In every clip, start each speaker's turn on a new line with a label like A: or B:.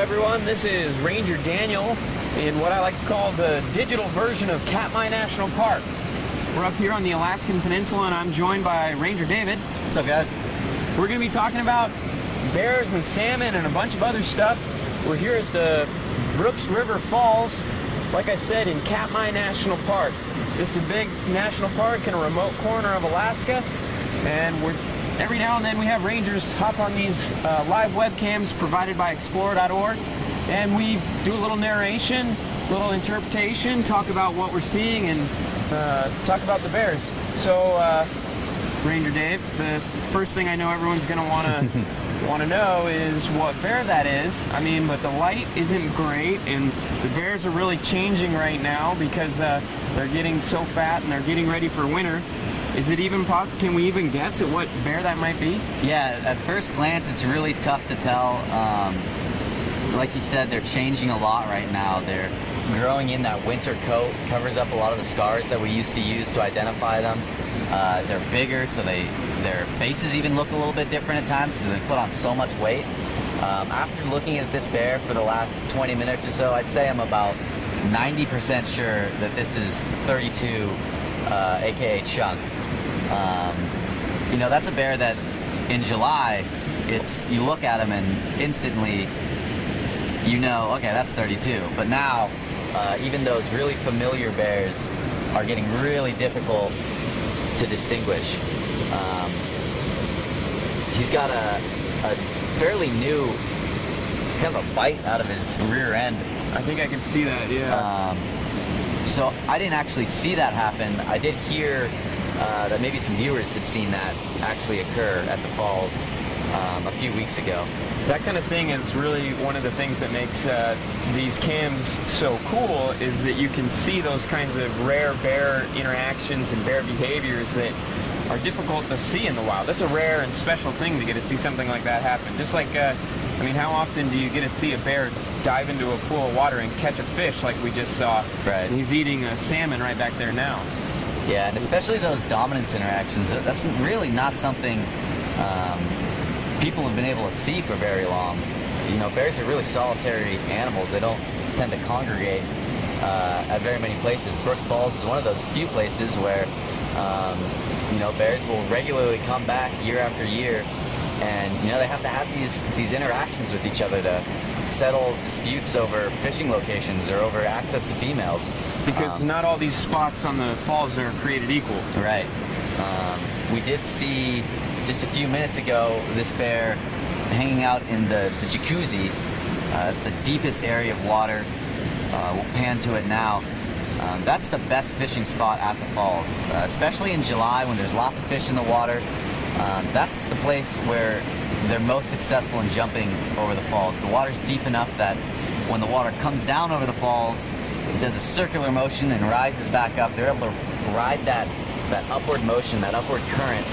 A: everyone, this is Ranger Daniel in what I like to call the digital version of Katmai National Park. We're up here on the Alaskan Peninsula and I'm joined by Ranger David.
B: What's up, guys?
A: We're going to be talking about bears and salmon and a bunch of other stuff. We're here at the Brooks River Falls, like I said, in Katmai National Park. This is a big national park in a remote corner of Alaska, and every now and then we have rangers hop on these live webcams provided by Explorer.org, and we do a little narration, a little interpretation, talk about what we're seeing, and talk about the bears. So, Ranger Dave, the first thing I know everyone's going to want to know is what bear that is. I mean, but the light isn't great, and the bears are really changing right now because they're getting so fat and they're getting ready for winter. Is it even possible? Can we even guess at what bear that might be?
B: Yeah, at first glance, it's really tough to tell. Like you said, they're changing a lot right now. They're growing in that winter coat, covers up a lot of the scars that we used to use to identify them. They're bigger, so their faces even look a little bit different at times because they put on so much weight. After looking at this bear for the last 20 minutes or so, I'd say I'm about 90% sure that this is 32, aka Chunk. You know, that's a bear that in July, you look at him and instantly you know, okay, that's 32. But now, even those really familiar bears are getting really difficult to distinguish. He's got a fairly new kind of a bite out of his rear end.
A: I think I can see that, yeah.
B: So I didn't actually see that happen. I did hear that maybe some viewers had seen that actually occur at the falls a few weeks ago.
A: That kind of thing is really one of the things that makes these cams so cool, is that you can see those kinds of rare bear interactions and bear behaviors that are difficult to see in the wild. That's a rare and special thing to get to see something like that happen. Just like, I mean, how often do you get to see a bear dive into a pool of water and catch a fish like we just saw?
B: Right.
A: And he's eating a salmon right back there now.
B: Yeah, and especially those dominance interactions, that's really not something people have been able to see for very long. You know, bears are really solitary animals. They don't tend to congregate at very many places. Brooks Falls is one of those few places where, you know, bears will regularly come back year after year, and, you know, they have to have these interactions with each other to settle disputes over fishing locations or over access to females.
A: Because not all these spots on the falls are created equal.
B: Right. We did see, just a few minutes ago, this bear hanging out in the jacuzzi. It's the deepest area of water. We'll pan to it now. That's the best fishing spot at the falls, especially in July when there's lots of fish in the water. That's the place where they're most successful in jumping over the falls. The water's deep enough that when the water comes down over the falls, it does a circular motion and rises back up. They're able to ride that upward motion, that upward current,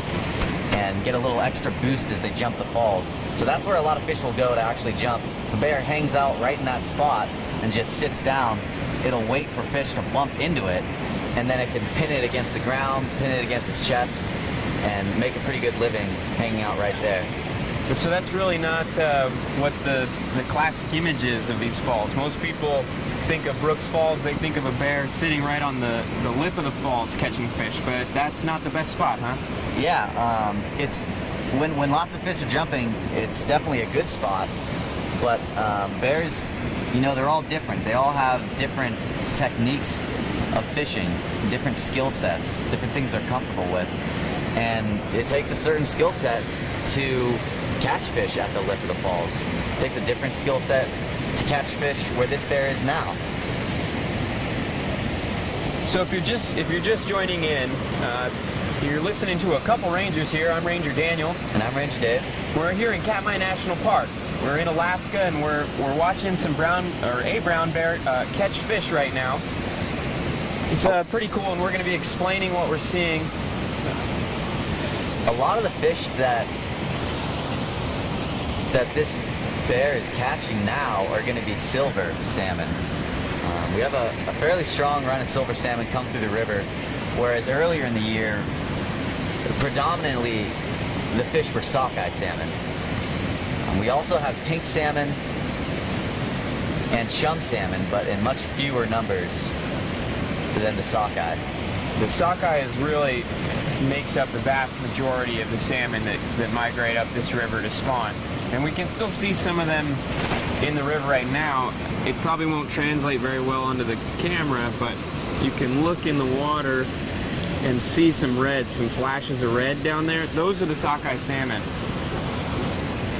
B: and get a little extra boost as they jump the falls. So that's where a lot of fish will go to actually jump. The bear hangs out right in that spot and just sits down. It'll wait for fish to bump into it, and then it can pin it against the ground, pin it against its chest, and make a pretty good living hanging out right there.
A: But so that's really not what the classic image is of these falls. Most people think of Brooks Falls, they think of a bear sitting right on the lip of the falls catching fish, but that's not the best spot, huh?
B: Yeah, it's when lots of fish are jumping, it's definitely a good spot. But bears, you know, they're all different. They all have different techniques of fishing, different skill sets, different things they're comfortable with. And it takes a certain skill set to catch fish at the lip of the falls. It takes a different skill set to catch fish where this bear is now.
A: So if you're just joining in, you're listening to a couple rangers here. I'm Ranger Daniel.
B: And I'm Ranger Dave.
A: We're here in Katmai National Park. We're in Alaska, and we're watching a brown bear catch fish right now. It's pretty cool, and we're going to be explaining what we're seeing.
B: A lot of the fish that this bear is catching now are going to be silver salmon. We have a fairly strong run of silver salmon come through the river, whereas earlier in the year, predominantly the fish were sockeye salmon. We also have pink salmon, and chum salmon, but in much fewer numbers than the sockeye.
A: The sockeye is really makes up the vast majority of the salmon that migrate up this river to spawn. And we can still see some of them in the river right now. It probably won't translate very well onto the camera, but you can look in the water and see some red, some flashes of red down there. Those are the sockeye salmon.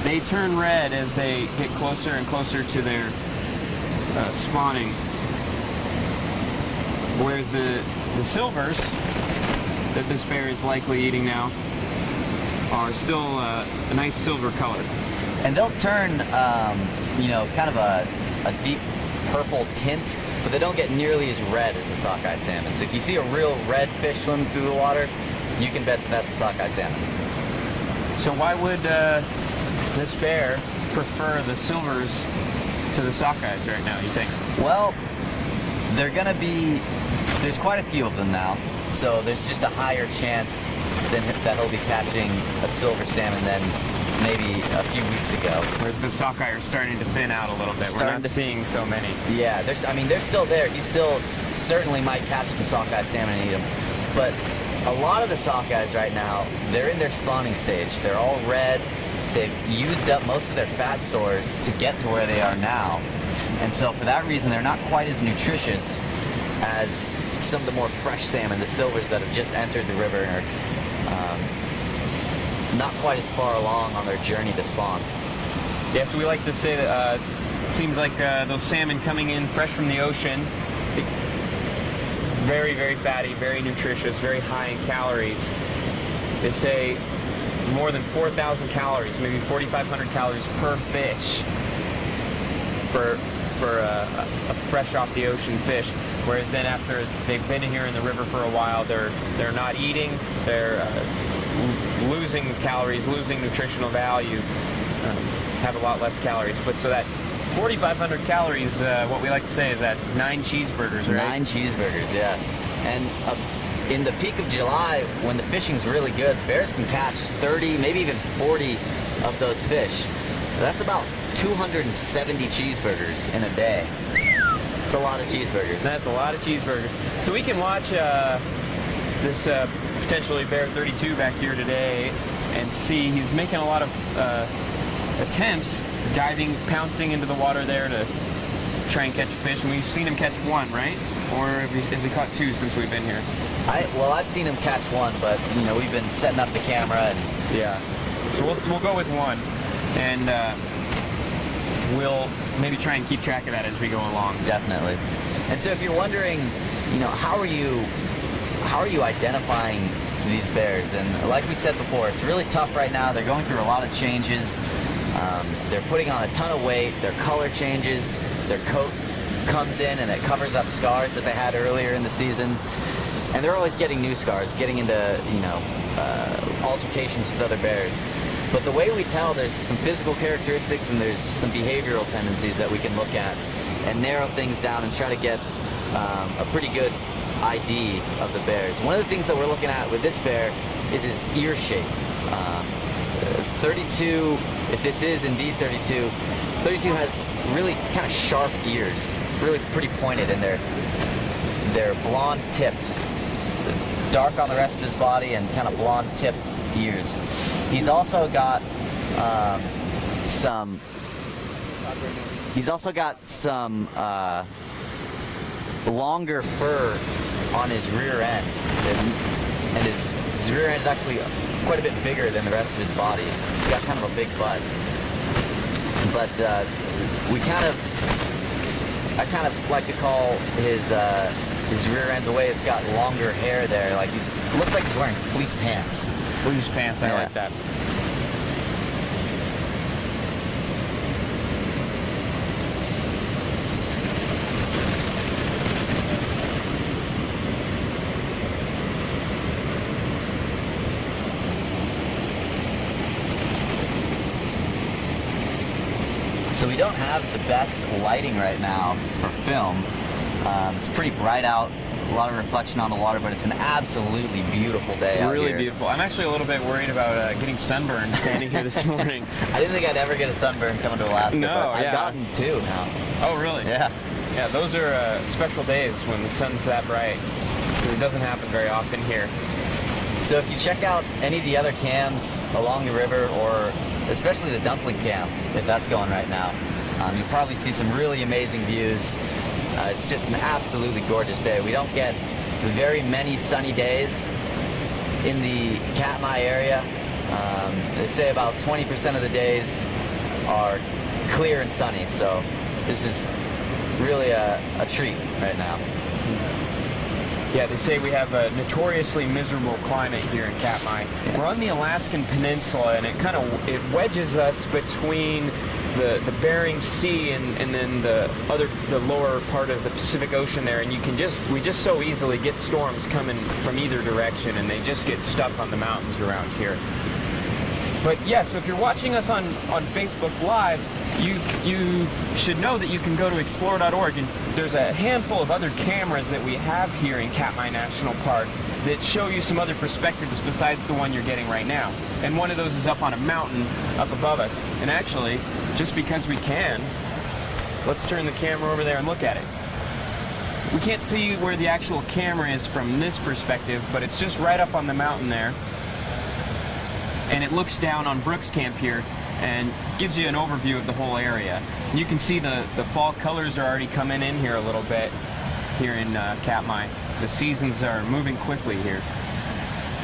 A: They turn red as they get closer and closer to their spawning. Whereas the silvers that this bear is likely eating now are still a nice silver color.
B: And they'll turn, you know, kind of a deep purple tint, but they don't get nearly as red as the sockeye salmon. So if you see a real red fish swimming through the water, you can bet that's a sockeye salmon.
A: So why would this bear prefer the silvers to the sockeyes right now, you think?
B: Well, they're gonna be, there's quite a few of them now, so there's just a higher chance that he'll be catching a silver salmon than maybe a few weeks ago.
A: Whereas the sockeye are starting to thin out a little bit. We're not seeing so many.
B: Yeah, I mean, they're still there. He still certainly might catch some sockeye salmon and eat them. But a lot of the sockeyes right now, they're in their spawning stage. They're all red. They've used up most of their fat stores to get to where they are now. And so for that reason, they're not quite as nutritious as some of the more fresh salmon, the silvers that have just entered the river and are not quite as far along on their journey to spawn.
A: Yeah, so we like to say that it seems like those salmon coming in fresh from the ocean, very, very fatty, very nutritious, very high in calories. They say more than 4,000 calories, maybe 4,500 calories per fish for a fresh off the ocean fish. Whereas then after they've been here in the river for a while, they're not eating, they're losing calories, losing nutritional value, have a lot less calories. But so that 4,500 calories, what we like to say is that 9 cheeseburgers, right?
B: 9 cheeseburgers, yeah. And in the peak of July, when the fishing's really good, bears can catch 30, maybe even 40 of those fish. That's about 270 cheeseburgers in a day. That's a lot of cheeseburgers.
A: That's a lot of cheeseburgers. So we can watch this potentially bear 32 back here today and see he's making a lot of attempts, diving, pouncing into the water there to try and catch a fish. And we've seen him catch one, right? Or has he caught 2 since we've been here?
B: Well, I've seen him catch 1, but you know, we've been setting up the camera and
A: yeah. So we'll go with 1, and we'll maybe try and keep track of that as we go along.
B: Definitely. And so if you're wondering, you know, how are you identifying these bears? And like we said before, it's really tough right now. They're going through a lot of changes. They're putting on a ton of weight. Their color changes. Their coat comes in and it covers up scars that they had earlier in the season. And they're always getting new scars, getting into, you know, altercations with other bears. But the way we tell, there's some physical characteristics and there's some behavioral tendencies that we can look at and narrow things down and try to get a pretty good ID of the bears. One of the things that we're looking at with this bear is his ear shape. 32, if this is indeed 32, 32 has really kind of sharp ears, really pretty pointed, and they're blonde tipped, dark on the rest of his body and kind of blonde tipped ears. He's also got some longer fur on his rear end, and his rear end is actually quite a bit bigger than the rest of his body. He's got kind of a big butt. But I kind of like to call his rear end, the way it's got longer hair there, like it looks like he's wearing fleece pants.
A: Fleece pants, I like that.
B: So we don't have the best lighting right now for film. It's pretty bright out a lot of reflection on the water, but it's an absolutely beautiful day out
A: Really
B: here.
A: beautiful. I'm actually a little bit worried about getting sunburned standing here this morning.
B: I didn't think I'd ever get a sunburn coming to Alaska,
A: No,
B: but I've
A: yeah.
B: gotten two now.
A: Oh, really?
B: Yeah.
A: Yeah, those are special days when the sun's that bright. It doesn't happen very often here.
B: So if you check out any of the other cams along the river, or especially the dumpling cam, if that's going right now, you'll probably see some really amazing views. It's just an absolutely gorgeous day. We don't get very many sunny days in the Katmai area. They say about 20% of the days are clear and sunny, so this is really a treat right now.
A: Yeah, they say we have a notoriously miserable climate here in Katmai. We're on the Alaskan Peninsula, and it wedges us between the Bering Sea and then the lower part of the Pacific Ocean there, and we just so easily get storms coming from either direction, and they just get stuck on the mountains around here. But yeah, so if you're watching us on Facebook Live, you should know that you can go to explore.org, and there's a handful of other cameras that we have here in Katmai National Park that show you some other perspectives besides the one you're getting right now. And one of those is up on a mountain up above us. And actually, just because we can, let's turn the camera over there and look at it. We can't see where the actual camera is from this perspective, but it's just right up on the mountain there. And it looks down on Brooks Camp here and gives you an overview of the whole area. You can see the fall colors are already coming in here a little bit here in Katmai. The seasons are moving quickly here.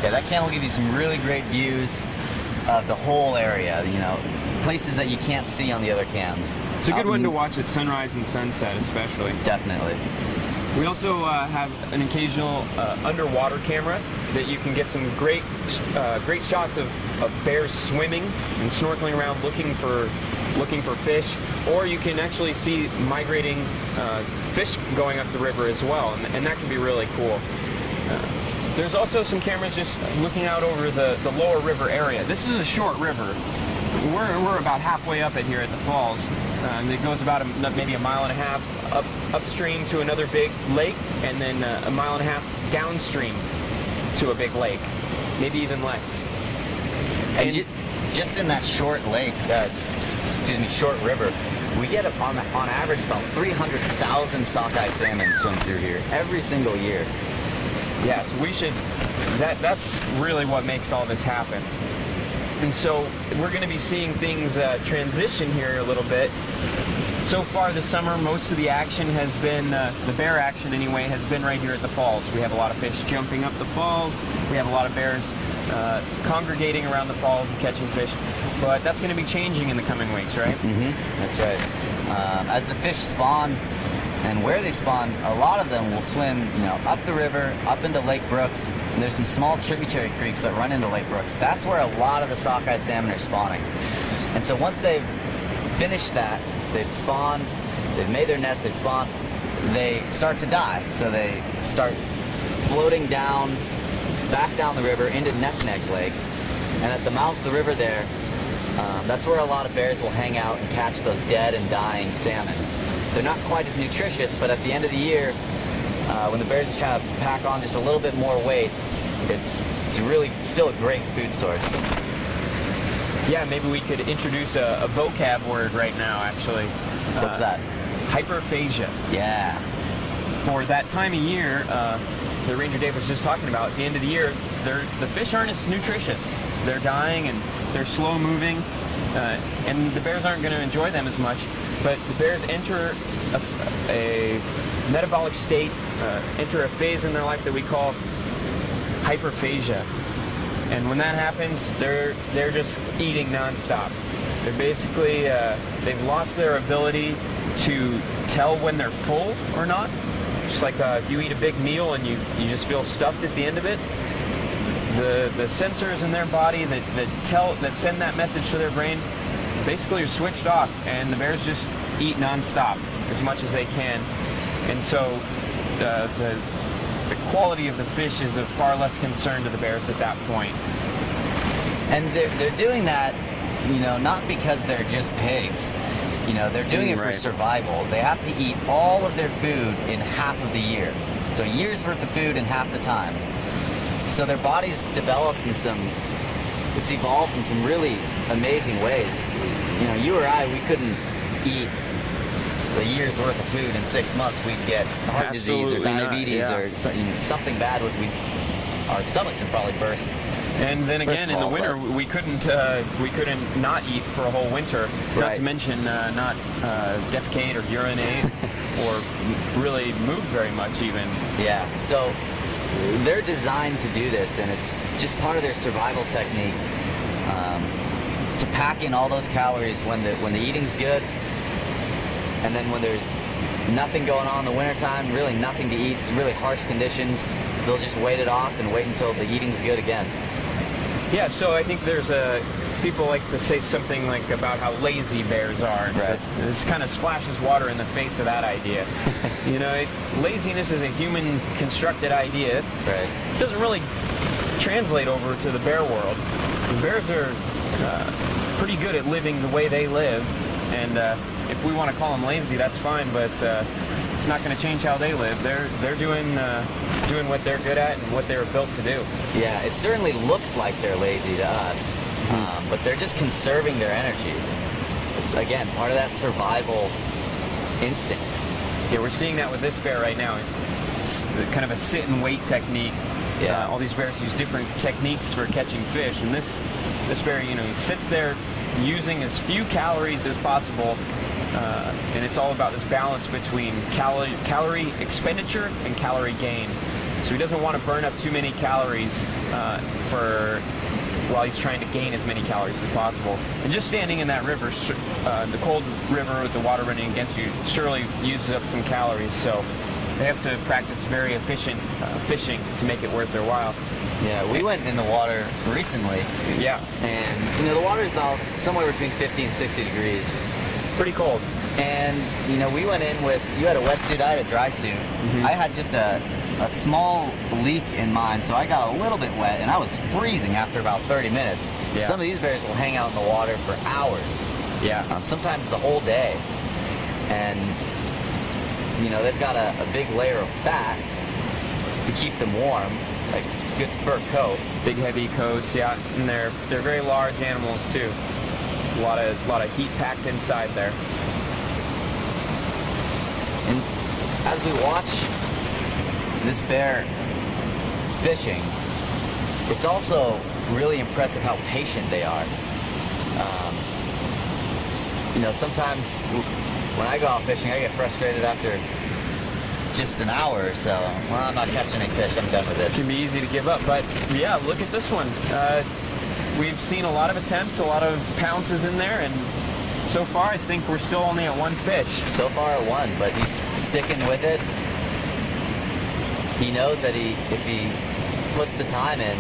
B: Yeah, that cam will give you some really great views of the whole area, you know, places that you can't see on the other cams.
A: It's a good one to watch at sunrise and sunset especially.
B: Definitely.
A: We also have an occasional underwater camera that you can get some great shots of bears swimming and snorkeling around looking for fish, or you can actually see migrating fish going up the river as well, and that can be really cool. There's also some cameras just looking out over the lower river area. This is a short river. We're about halfway up it here at the falls. It goes about maybe a mile and a half upstream to another big lake, and then a mile and a half downstream to a big lake, maybe even less.
B: And just in that short lake, short river, we get on average about 300,000 sockeye salmon swim through here every single year.
A: Yeah, so we should. That's really what makes all this happen. And so we're going to be seeing things transition here a little bit. So far this summer, most of the action has been, the bear action anyway, has been right here at the falls. We have a lot of fish jumping up the falls. We have a lot of bears congregating around the falls and catching fish. But that's going to be changing in the coming weeks, right?
B: Mm-hmm. That's right. As the fish spawn and where they spawn, a lot of them will swim, you know, up the river, up into Lake Brooks, and there's some small tributary creeks that run into Lake Brooks. That's where a lot of the sockeye salmon are spawning. And so once they've finished that, they've spawned, they've made their nest, they spawn, they start to die. So they start floating down, back down the river into Neck Lake. And at the mouth of the river there, that's where a lot of bears will hang out and catch those dead and dying salmon. They're not quite as nutritious, but at the end of the year, when the bears try to pack on just a little bit more weight, it's really still a great food source.
A: Yeah, maybe we could introduce a vocab word right now, actually.
B: What's that?
A: Hyperphagia.
B: Yeah.
A: For that time of year, the Ranger Dave was just talking about, at the end of the year, the fish aren't as nutritious. They're dying and they're slow moving, and the bears aren't going to enjoy them as much. But the bears enter a metabolic state, enter a phase in their life that we call hyperphagia. And when that happens, they're just eating nonstop. They're basically, they've lost their ability to tell when they're full or not. Just like if you eat a big meal and you just feel stuffed at the end of it, the sensors in their body that send that message to their brain basically are switched off, and the bears just eat nonstop as much as they can. And so the quality of the fish is of far less concern to the bears at that point.
B: And they're doing that, you know, not because they're just pigs. You know, they're doing it for
A: Right.
B: survival. They have to eat all of their food in half of the year. So a year's worth of food in half the time. So their body's developed in it's evolved in some really amazing ways. You know, you or I, we couldn't eat a year's worth of food in 6 months. We'd get heart disease or
A: Absolutely not,
B: diabetes
A: yeah.
B: or something bad our stomachs would probably burst.
A: And then again, in the winter,
B: but-
A: we couldn't not eat for a whole winter. Not
B: Right.
A: to mention not defecate or urinate or really move very much even.
B: Yeah, so they're designed to do this, and it's just part of their survival technique to pack in all those calories when the eating's good, and then when there's nothing going on in the wintertime, really nothing to eat, it's really harsh conditions, they'll just wait it off and wait until the eating's good again.
A: Yeah, so I think there's people like to say something like about how lazy bears are. And
B: Right.
A: so this kind of splashes water in the face of that idea. You know, laziness is a human constructed idea.
B: Right.
A: It doesn't really translate over to the bear world. The bears are pretty good at living the way they live, and if we want to call them lazy, that's fine, but it's not going to change how they live. They're doing what they're good at and what they were built to do.
B: Yeah, it certainly looks like they're lazy to us, but they're just conserving their energy. It's, again, part of that survival instinct.
A: Yeah, we're seeing that with this bear right now. It's kind of a sit and wait technique.
B: Yeah.
A: All these bears use different techniques for catching fish, and this bear, you know, he sits there using as few calories as possible, and it's all about this balance between calorie expenditure and calorie gain. So he doesn't want to burn up too many calories while he's trying to gain as many calories as possible. And just standing in that river, the cold river with the water running against you, surely uses up some calories. So they have to practice very efficient fishing to make it worth their while.
B: Yeah, we went in the water recently,
A: Yeah,
B: and you know, the water's about somewhere between 50 and 60 degrees.
A: pretty cold.
B: And you know, we went in with, you had a wetsuit, I had a dry suit. I had just a small leak in mine, so I got a little bit wet, and I was freezing after about 30 minutes.
A: Yeah.
B: Some of these bears will hang out in the water for hours,
A: Yeah.
B: sometimes the whole day. And you know, they've got a big layer of fat to keep them warm, like good fur coat.
A: Big heavy coats, yeah, and they're very large animals too. A lot of heat packed inside there.
B: And as we watch this bear fishing, it's also really impressive how patient they are. You know, sometimes when I go out fishing, I get frustrated after just an hour or so. Well, I'm not catching any fish, I'm done with
A: It
B: this.
A: can be easy to give up, but yeah, look at this one. We've seen a lot of attempts, a lot of pounces in there, and so far I think we're still only at one fish.
B: So far at one, but he's sticking with it. He knows that if he puts the time in,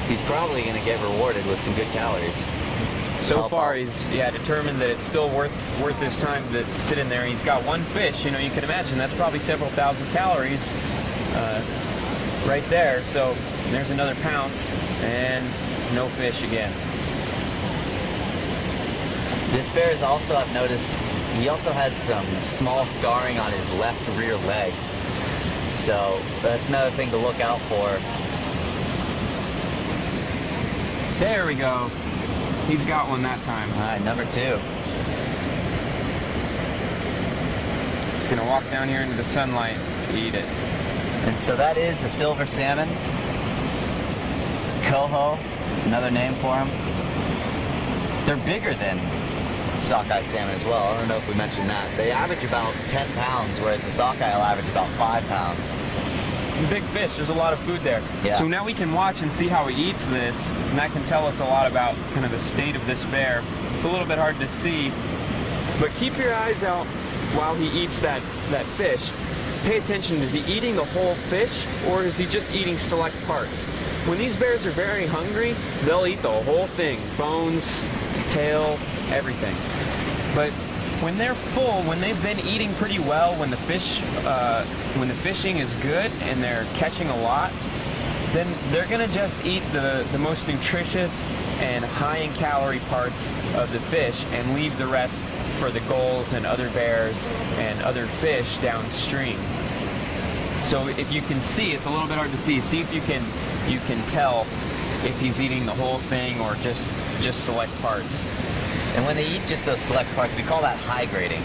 B: he's probably going to get rewarded with some good calories.
A: So far he's determined that it's still worth his time to sit in there. He's got one fish. You know, you can imagine that's probably several thousand calories right there. So there's another pounce and no fish again.
B: This bear is also, I've noticed, he also has some small scarring on his left rear leg. So that's another thing to look out for.
A: There we go. He's got one that time.
B: All right, number 2.
A: He's gonna walk down here into the sunlight to eat it.
B: And so that is the silver salmon. Coho, another name for him. They're bigger than sockeye salmon as well. I don't know if we mentioned that. They average about 10 pounds, whereas the sockeye will average about 5 pounds.
A: Big fish, there's a lot of food there.
B: Yeah.
A: So now we can watch and see how he eats this, and that can tell us a lot about kind of the state of this bear. It's a little bit hard to see, but keep your eyes out while he eats that fish. Pay attention, is he eating the whole fish, or is he just eating select parts? When these bears are very hungry, they'll eat the whole thing, bones, tail, everything. But when they're full, when they've been eating pretty well, when the fishing is good and they're catching a lot, then they're gonna just eat the most nutritious and high in calorie parts of the fish and leave the rest for the gulls and other bears and other fish downstream. So if you can see, it's a little bit hard to see. See if you can tell if he's eating the whole thing or just select parts.
B: And when they eat just those select parts, we call that high grading.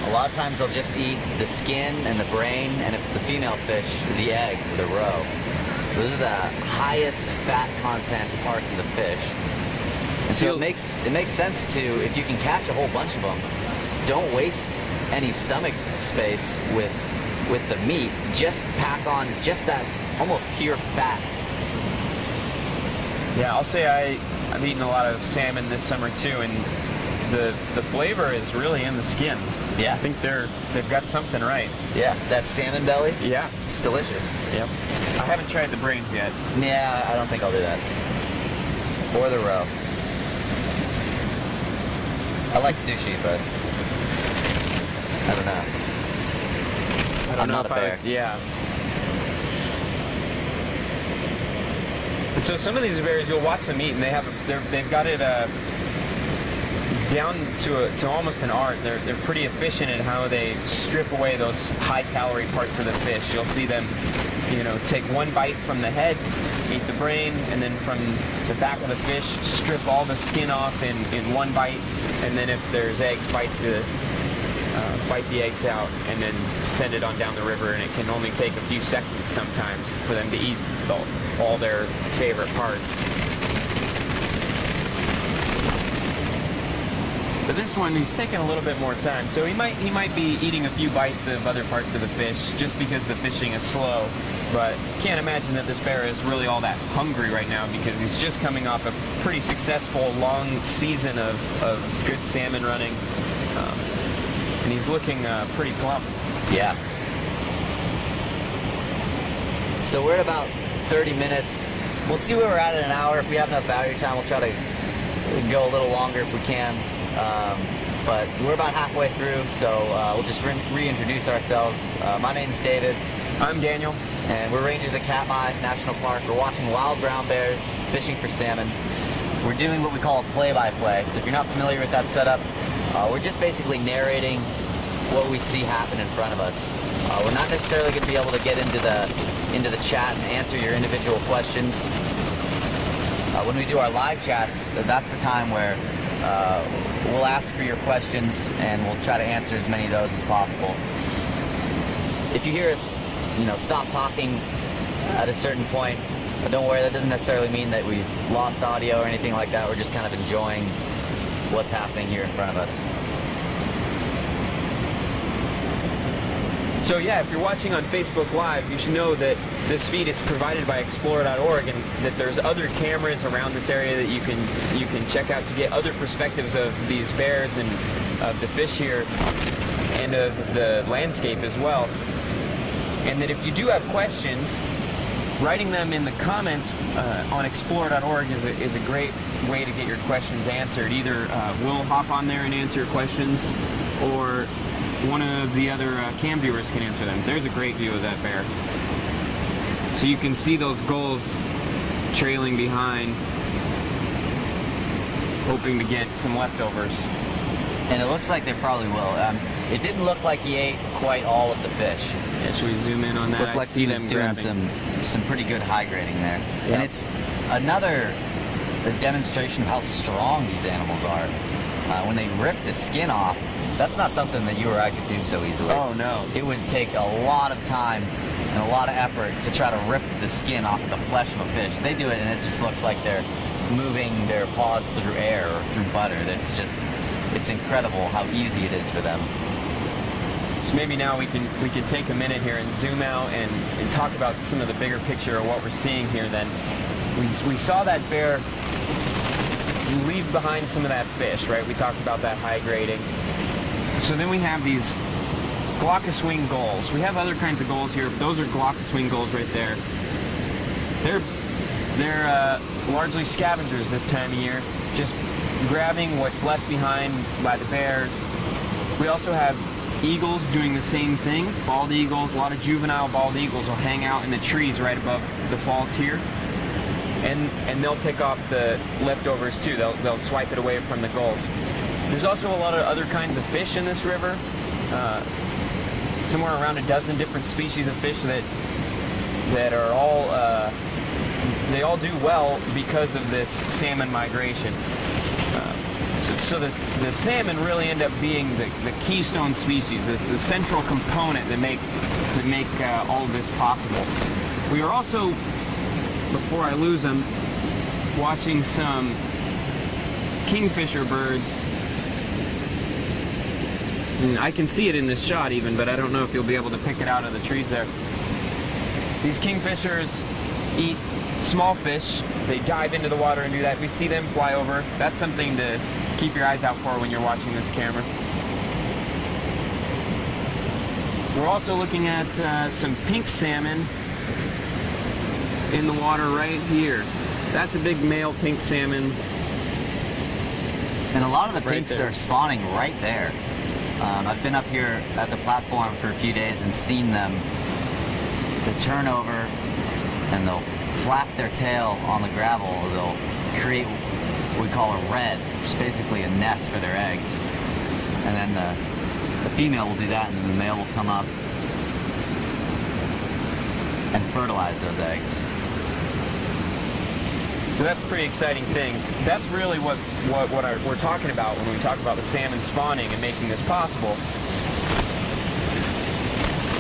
B: A lot of times they'll just eat the skin and the brain, and if it's a female fish, the eggs or the roe. Those are the highest fat content parts of the fish. And so it makes sense to, if you can catch a whole bunch of them, don't waste any stomach space with the meat. Just pack on just that almost pure fat.
A: Yeah, I'll say I've eaten a lot of salmon this summer too, and the flavor is really in the skin.
B: Yeah.
A: I think they've got something right.
B: Yeah, that salmon belly.
A: Yeah.
B: It's delicious.
A: Yep. I haven't tried the brains yet.
B: Yeah, I don't think I'll do that. Or the roe. I like sushi, but I don't know. I'm not a bear.
A: Yeah. And so some of these bears, you'll watch them eat, and they've got it down to almost an art. They're pretty efficient in how they strip away those high-calorie parts of the fish. You'll see them, take one bite from the head, eat the brain, and then from the back of the fish, strip all the skin off in one bite, and then if there's eggs, bite the eggs out, and then send it on down the river. And it can only take a few seconds sometimes for them to eat all their favorite parts. But this one, he's taking a little bit more time, so he might be eating a few bites of other parts of the fish just because the fishing is slow. But can't imagine that this bear is really all that hungry right now, because he's just coming off a pretty successful long season of good salmon running, and he's looking pretty plump.
B: Yeah. So we're at about 30 minutes. We'll see where we're at in an hour. If we have enough battery time, we'll try to go a little longer if we can. But we're about halfway through, so we'll just reintroduce ourselves. My name's David.
A: I'm Daniel.
B: And we're rangers at Katmai National Park. We're watching wild brown bears, fishing for salmon. We're doing what we call a play-by-play. So if you're not familiar with that setup, we're just basically narrating what we see happen in front of us. We're not necessarily going to be able to get into the chat and answer your individual questions. When we do our live chats, that's the time where we'll ask for your questions and we'll try to answer as many of those as possible. If you hear us, stop talking at a certain point, don't worry, that doesn't necessarily mean that we've lost audio or anything like that. We're just kind of enjoying what's happening here in front of us.
A: So yeah, if you're watching on Facebook Live, you should know that this feed is provided by Explorer.org, and that there's other cameras around this area that you can check out to get other perspectives of these bears and of the fish here and of the landscape as well. And that if you do have questions, writing them in the comments on Explorer.org is a great way to get your questions answered. Either we'll hop on there and answer your questions, or one of the other cam viewers can answer them. There's a great view of that bear. So you can see those gulls trailing behind, hoping to get some leftovers.
B: And it looks like they probably will. It didn't look like he ate quite all of the fish.
A: Yeah, should we zoom in on that?
B: Looked like he was doing some pretty good high grading there. Yep. And it's another demonstration of how strong these animals are. When they rip the skin off, that's not something that you or I could do so easily.
A: Oh, no.
B: It would take a lot of time and a lot of effort to try to rip the skin off of the flesh of a fish. They do it, and it just looks like they're moving their paws through air or through butter. It's incredible how easy it is for them.
A: So maybe now we can take a minute here and zoom out and talk about some of the bigger picture of what we're seeing here then. We saw that bear leave behind some of that fish, right? We talked about that high grading. So then we have these glaucous wing gulls. We have other kinds of gulls here, but those are glaucous wing gulls right there. They're largely scavengers this time of year, just grabbing what's left behind by the bears. We also have eagles doing the same thing. Bald eagles, a lot of juvenile bald eagles will hang out in the trees right above the falls here. and they'll pick off the leftovers too. They'll swipe it away from the gulls. There's also a lot of other kinds of fish in this river. Somewhere around a dozen different species of fish that are all they all do well because of this salmon migration. So the salmon really end up being the keystone species, the central component that make all of this possible. We are also, before I lose them, watching some kingfisher birds. And I can see it in this shot even, but I don't know if you'll be able to pick it out of the trees there. These kingfishers eat small fish. They dive into the water and do that. We see them fly over. That's something to keep your eyes out for when you're watching this camera. We're also looking at some pink salmon in the water right here. That's a big male pink salmon.
B: And a lot of the
A: Right
B: pinks
A: there.
B: are spawning right there. I've been up here at the platform for a few days and seen them. They turn over and they'll flap their tail on the gravel. They'll create what we call a red, which is basically a nest for their eggs. And then the female will do that, and then the male will come up and fertilize those eggs.
A: So that's a pretty exciting thing. That's really what we're talking about when we talk about the salmon spawning and making this possible,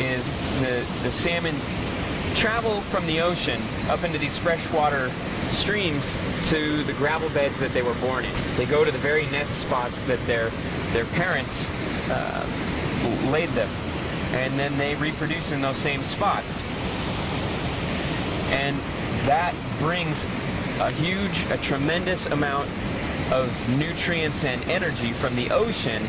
A: is the salmon travel from the ocean up into these freshwater streams to the gravel beds that they were born in. They go to the very nest spots that their parents laid them, and then they reproduce in those same spots. And that brings a tremendous amount of nutrients and energy from the ocean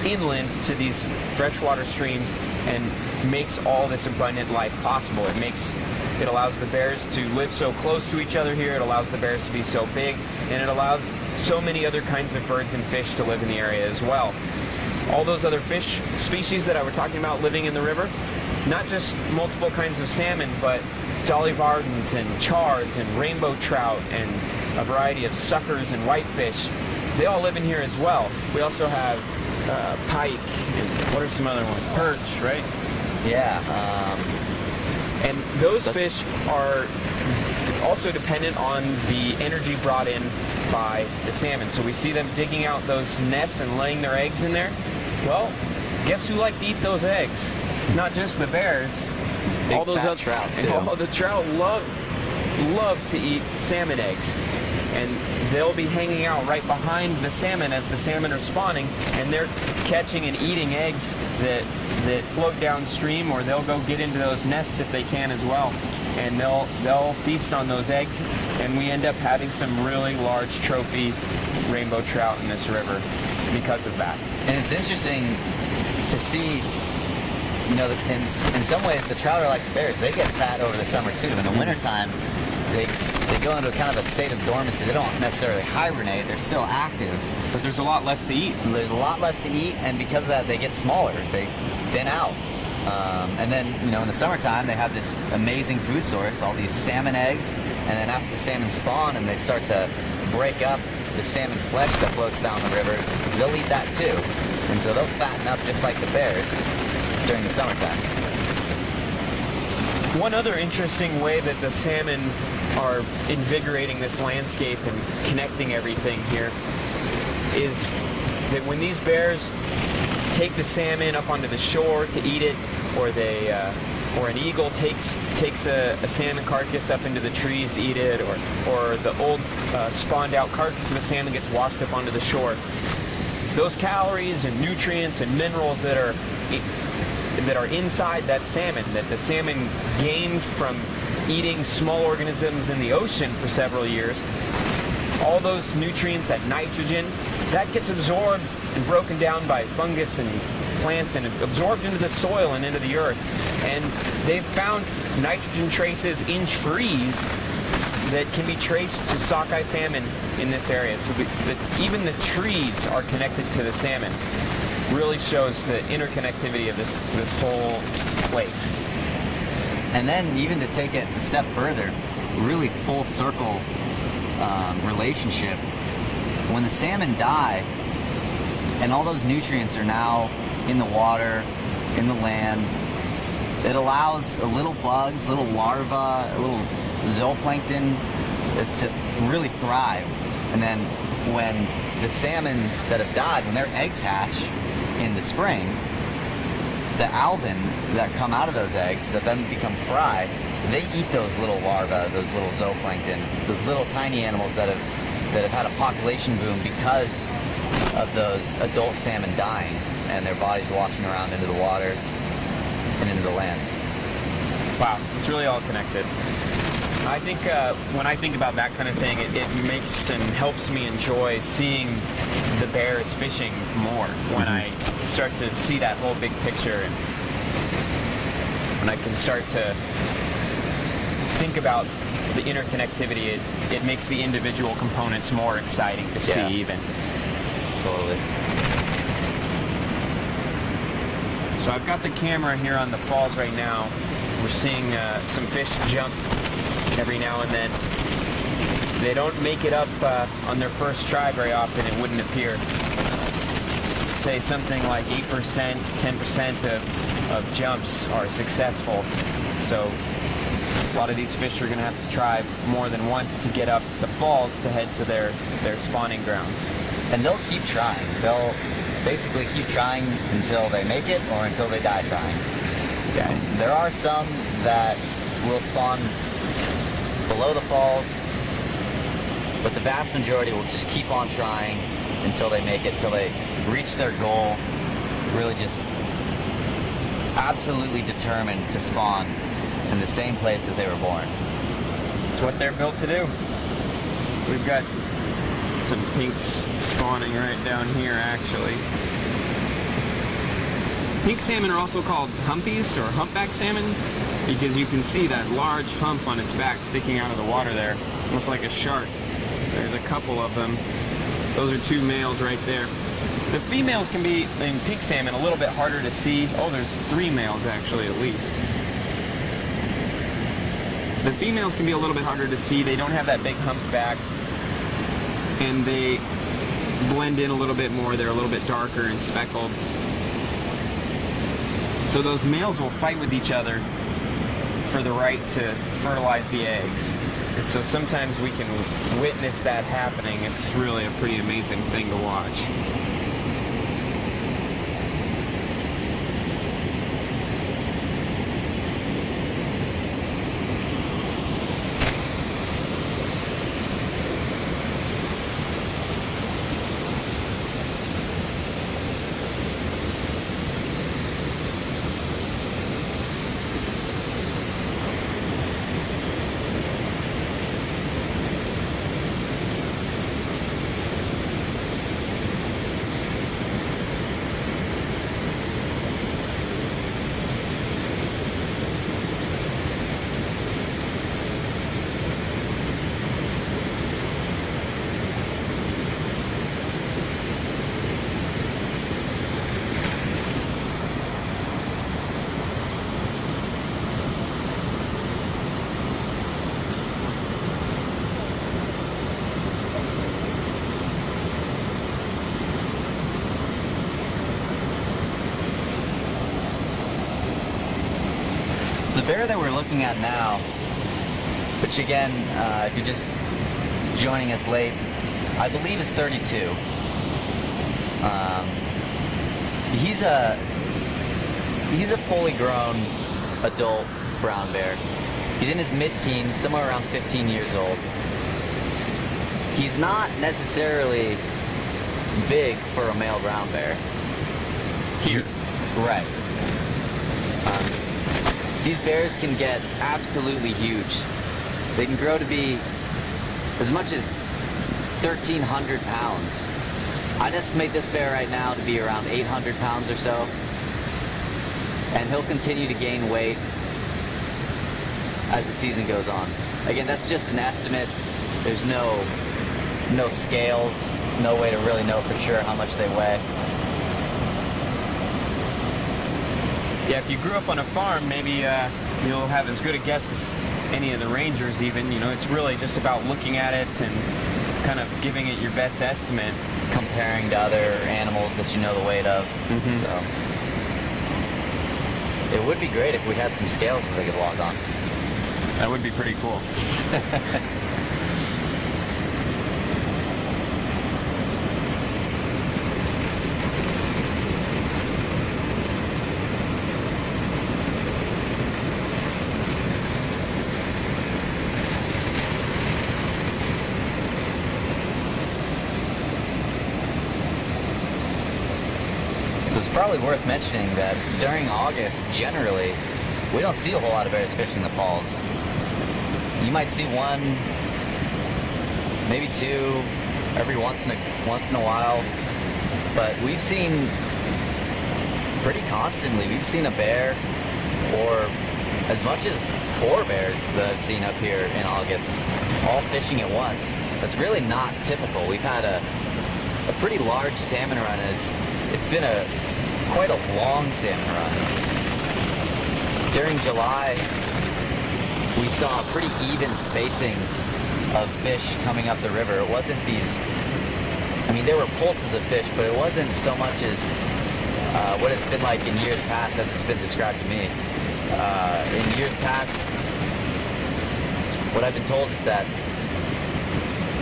A: inland to these freshwater streams and makes all this abundant life possible. It allows the bears to live so close to each other here, it allows the bears to be so big, and it allows so many other kinds of birds and fish to live in the area as well. All those other fish species that I was talking about living in the river, not just multiple kinds of salmon, but Dolly Vardens and chars and rainbow trout and a variety of suckers and whitefish, they all live in here as well. We also have pike and what are some other ones? Perch, right?
B: Yeah.
A: And those fish are also dependent on the energy brought in by the salmon. So we see them digging out those nests and laying their eggs in there. Well, guess who like to eat those eggs? It's not just the bears.
B: Big
A: all those
B: fat
A: other
B: trout, too.
A: all the trout love to eat salmon eggs. And they'll be hanging out right behind the salmon as the salmon are spawning, and they're catching and eating eggs that float downstream, or they'll go get into those nests if they can as well. And they'll feast on those eggs, and we end up having some really large trophy rainbow trout in this river because of that.
B: And it's interesting to see, you know, that in some ways the trout are like the bears. They get fat over the summer too. In the wintertime, they go into kind of a state of dormancy. They don't necessarily hibernate. They're still active.
A: But there's a lot less to eat.
B: There's a lot less to eat, and because of that, they get smaller. They thin out. And then, you know, in the summertime, they have this amazing food source, all these salmon eggs, and then after the salmon spawn and they start to break up the salmon flesh that floats down the river, they'll eat that too. And so they'll fatten up just like the bears during the summertime.
A: One other interesting way that the salmon are invigorating this landscape and connecting everything here is that when these bears take the salmon up onto the shore to eat it, or an eagle takes a salmon carcass up into the trees to eat it, or the old spawned out carcass of a salmon gets washed up onto the shore, those calories and nutrients and minerals that are inside that salmon, that the salmon gained from eating small organisms in the ocean for several years, all those nutrients, that nitrogen, that gets absorbed and broken down by fungus and plants and absorbed into the soil and into the earth. And they've found nitrogen traces in trees that can be traced to sockeye salmon in this area. So even the trees are connected to the salmon. Really shows the interconnectivity of this whole place.
B: And then even to take it a step further, really full circle relationship. When the salmon die, and all those nutrients are now in the water, in the land, it allows little bugs, little larvae, little zooplankton to really thrive. And then when the salmon that have died, when their eggs hatch in the spring, the alvin that come out of those eggs that then become fry, they eat those little larvae, those little zooplankton, those little tiny animals that have had a population boom because of those adult salmon dying and their bodies washing around into the water and into the land.
A: Wow, it's really all connected. I think when I think about that kind of thing, it makes and helps me enjoy seeing the bears fishing more when I start to see that whole big picture, and when I can start to think about the interconnectivity. It makes the individual components more exciting to see even.
B: Totally.
A: So I've got the camera here on the falls right now. We're seeing some fish jump every now and then. They don't make it up on their first try very often, it wouldn't appear. Say something like 8%, 10% of jumps are successful. So a lot of these fish are going to have to try more than once to get up the falls to head to their spawning grounds.
B: And they'll keep trying. They'll basically keep trying until they make it or until they die trying.
A: Okay.
B: There are some that will spawn below the falls, but the vast majority will just keep on trying until they make it, until they reach their goal, really just absolutely determined to spawn in the same place that they were born.
A: It's what they're built to do. We've got some pinks spawning right down here, actually. Pink salmon are also called humpies or humpback salmon because you can see that large hump on its back sticking out of the water there, almost like a shark. There's a couple of them. Those are two males right there. The females can be, in pink salmon, a little bit harder to see. Oh, there's three males actually at least. The females can be a little bit harder to see. They don't have that big hump back, and they blend in a little bit more. They're a little bit darker and speckled. So those males will fight with each other for the right to fertilize the eggs. And so sometimes we can witness that happening. It's really a pretty amazing thing to watch.
B: The bear that we're looking at now, which again, if you're just joining us late, I believe is 32. He's a fully grown adult brown bear. He's in his mid-teens, somewhere around 15 years old. He's not necessarily big for a male brown bear.
A: Here.
B: Right. These bears can get absolutely huge. They can grow to be as much as 1,300 pounds. I'd estimate this bear right now to be around 800 pounds or so. And he'll continue to gain weight as the season goes on. Again, that's just an estimate. There's no scales, no way to really know for sure how much they weigh.
A: Yeah, if you grew up on a farm, maybe you'll have as good a guess any of the rangers even. You know, it's really just about looking at it and kind of giving it your best estimate.
B: Comparing to other animals that you know the weight of. So it would be great if we had some scales that they could log on.
A: That would be pretty cool.
B: It's probably worth mentioning that during August, generally, we don't see a whole lot of bears fishing the falls. You might see one, maybe two, every once in a while, but we've seen pretty constantly. We've seen a bear, or as much as 4 bears that I've seen up here in August, all fishing at once. That's really not typical. We've had a pretty large salmon run, and it's been quite a long salmon run. During July, we saw a pretty even spacing of fish coming up the river. It wasn't these, I mean, there were pulses of fish, but it wasn't so much as what it's been like in years past as it's been described to me. In years past, what I've been told is that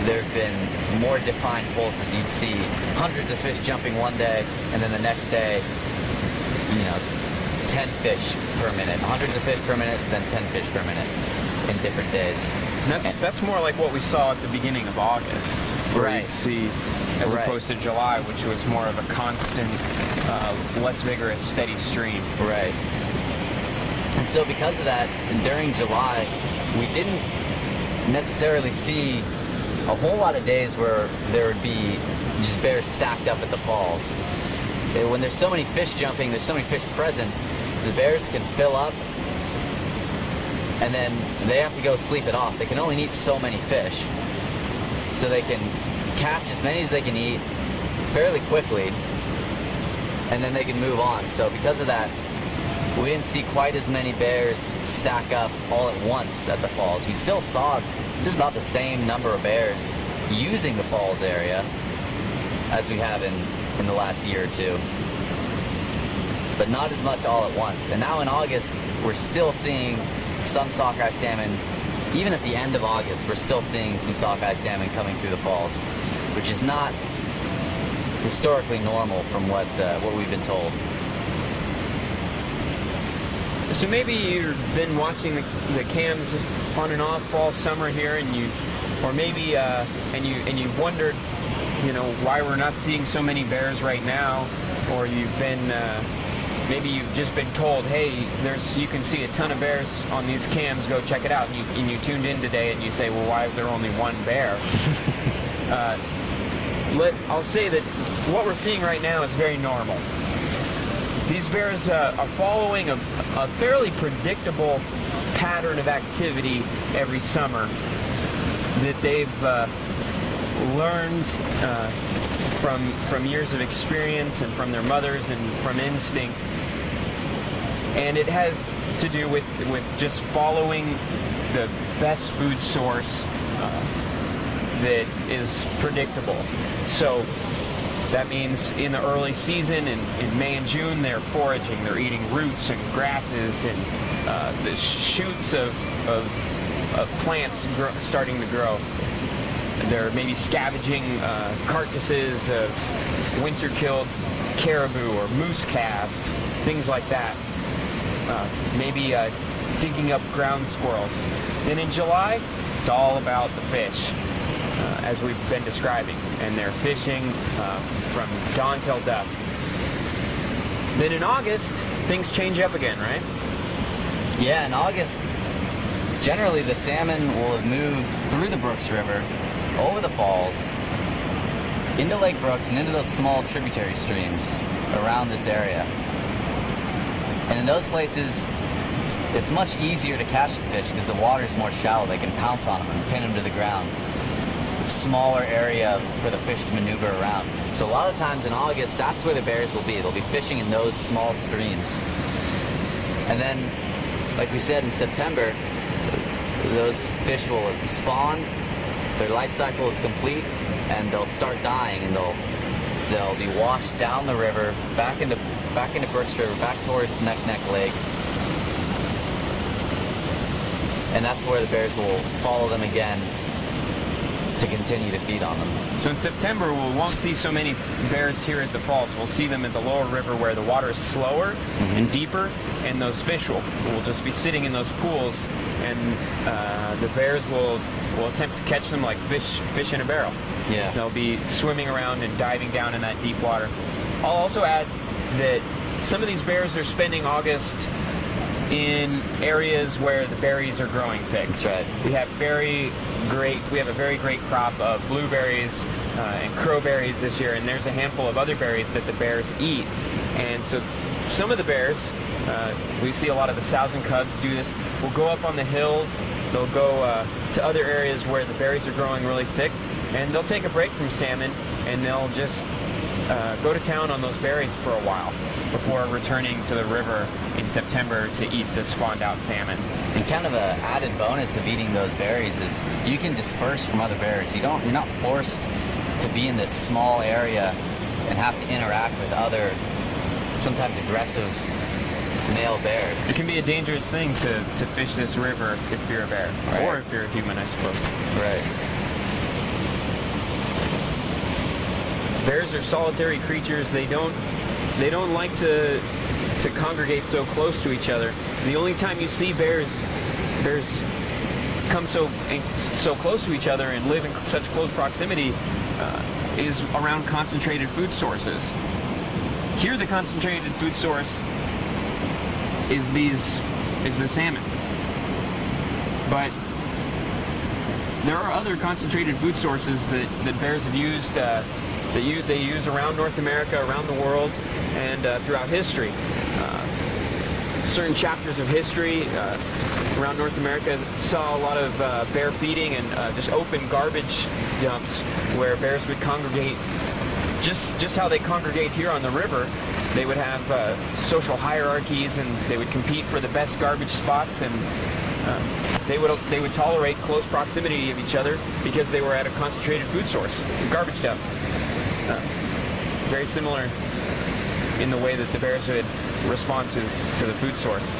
B: there have been more defined pulses. You'd see hundreds of fish jumping one day, and then the next day, you know, 10 fish per minute, hundreds of fish per minute, then 10 fish per minute in different days.
A: And that's more like what we saw at the beginning of August, where
B: Right.
A: you'd see, as opposed to July, which was more of a constant, less vigorous, steady stream.
B: Right. And so because of that, during July, we didn't necessarily see a whole lot of days where there would be just bears stacked up at the falls. When there's so many fish jumping, there's so many fish present, the bears can fill up, and then they have to go sleep it off. They can only eat so many fish. So they can catch as many as they can eat fairly quickly, and then they can move on. So because of that, we didn't see quite as many bears stack up all at once at the falls. We still saw just about the same number of bears using the falls area as we have in the last year or two, but not as much all at once. And now in August, we're still seeing some sockeye salmon. Even at the end of August, we're still seeing some sockeye salmon coming through the falls, which is not historically normal from what we've been told.
A: So maybe you've been watching the cams on and off fall, summer here, and you've wondered, you know, why we're not seeing so many bears right now, or you've been maybe you've just been told, hey, you can see a ton of bears on these cams, go check it out, and you tuned in today and you say, well, why is there only one bear? I'll say that what we're seeing right now is very normal. These bears are following a fairly predictable pattern of activity every summer that they've learned from years of experience and from their mothers and from instinct. And it has to do with just following the best food source that is predictable. So that means in the early season, in May and June, they're foraging. They're eating roots and grasses and the shoots of plants starting to grow. They're maybe scavenging carcasses of winter-killed caribou or moose calves, things like that. Maybe digging up ground squirrels. Then in July, it's all about the fish, as we've been describing. And they're fishing from dawn till dusk. Then in August, things change up again, right?
B: Yeah, in August, generally the salmon will have moved through the Brooks River, over the falls, into Lake Brooks, and into those small tributary streams around this area. And in those places, it's much easier to catch the fish because the water is more shallow. They can pounce on them and pin them to the ground. Smaller area for the fish to maneuver around. So a lot of times in August, that's where the bears will be. They'll be fishing in those small streams. And then, like we said, in September, those fish will spawn, their life cycle is complete, and they'll start dying, and they'll be washed down the river, back into Brooks River, back towards Neck Lake. And that's where the bears will follow them again to continue to feed on them.
A: So in September, we won't see so many bears here at the falls. We'll see them at the lower river where the water is slower and deeper, and those fish will just be sitting in those pools, and the bears will attempt to catch them like fish in a barrel.
B: Yeah.
A: They'll be swimming around and diving down in that deep water. I'll also add that some of these bears are spending August in areas where the berries are growing thick.
B: That's right.
A: We have a very great crop of blueberries and crowberries this year, and there's a handful of other berries that the bears eat. And so some of the bears, we see a lot of the sows and cubs do this, will go up on the hills, they'll go to other areas where the berries are growing really thick, and they'll take a break from salmon, and they'll just go to town on those berries for a while before returning to the river in September to eat the spawned out salmon.
B: And kind of an added bonus of eating those berries is you can disperse from other bears. You're not forced to be in this small area and have to interact with other, sometimes aggressive male bears.
A: It can be a dangerous thing to fish this river if you're a bear,
B: right,
A: or if you're a human, I suppose.
B: Right.
A: Bears are solitary creatures. They don't like to congregate so close to each other. The only time you see bears come so close to each other and live in such close proximity is around concentrated food sources. Here, the concentrated food source is the salmon, but there are other concentrated food sources that bears have used. They use around North America, around the world, and throughout history. Certain chapters of history around North America saw a lot of bear feeding and just open garbage dumps where bears would congregate. Just how they congregate here on the river, they would have social hierarchies, and they would compete for the best garbage spots, and they would tolerate close proximity of each other because they were at a concentrated food source, a garbage dump. Very similar in the way that the bears would respond to the food source.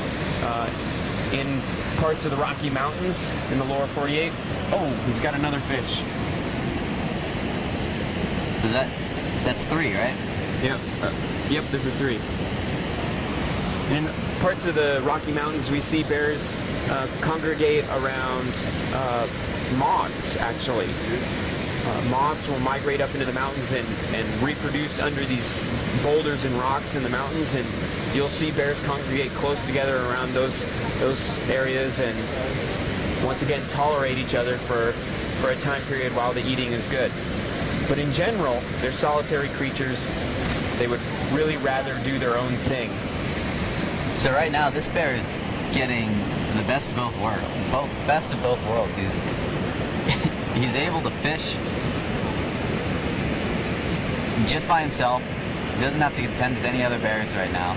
A: In parts of the Rocky Mountains in the lower 48, oh, he's got another fish.
B: So that's 3, right?
A: Yep. Yep, this is 3. In parts of the Rocky Mountains, we see bears congregate around moths, actually. Moths will migrate up into the mountains and reproduce under these boulders and rocks in the mountains, and you'll see bears congregate close together around those areas and once again tolerate each other for a time period while the eating is good. But in general, they're solitary creatures. They would really rather do their own thing.
B: So right now, this bear is getting the best of both worlds. He's able to fish just by himself. He doesn't have to contend with any other bears right now.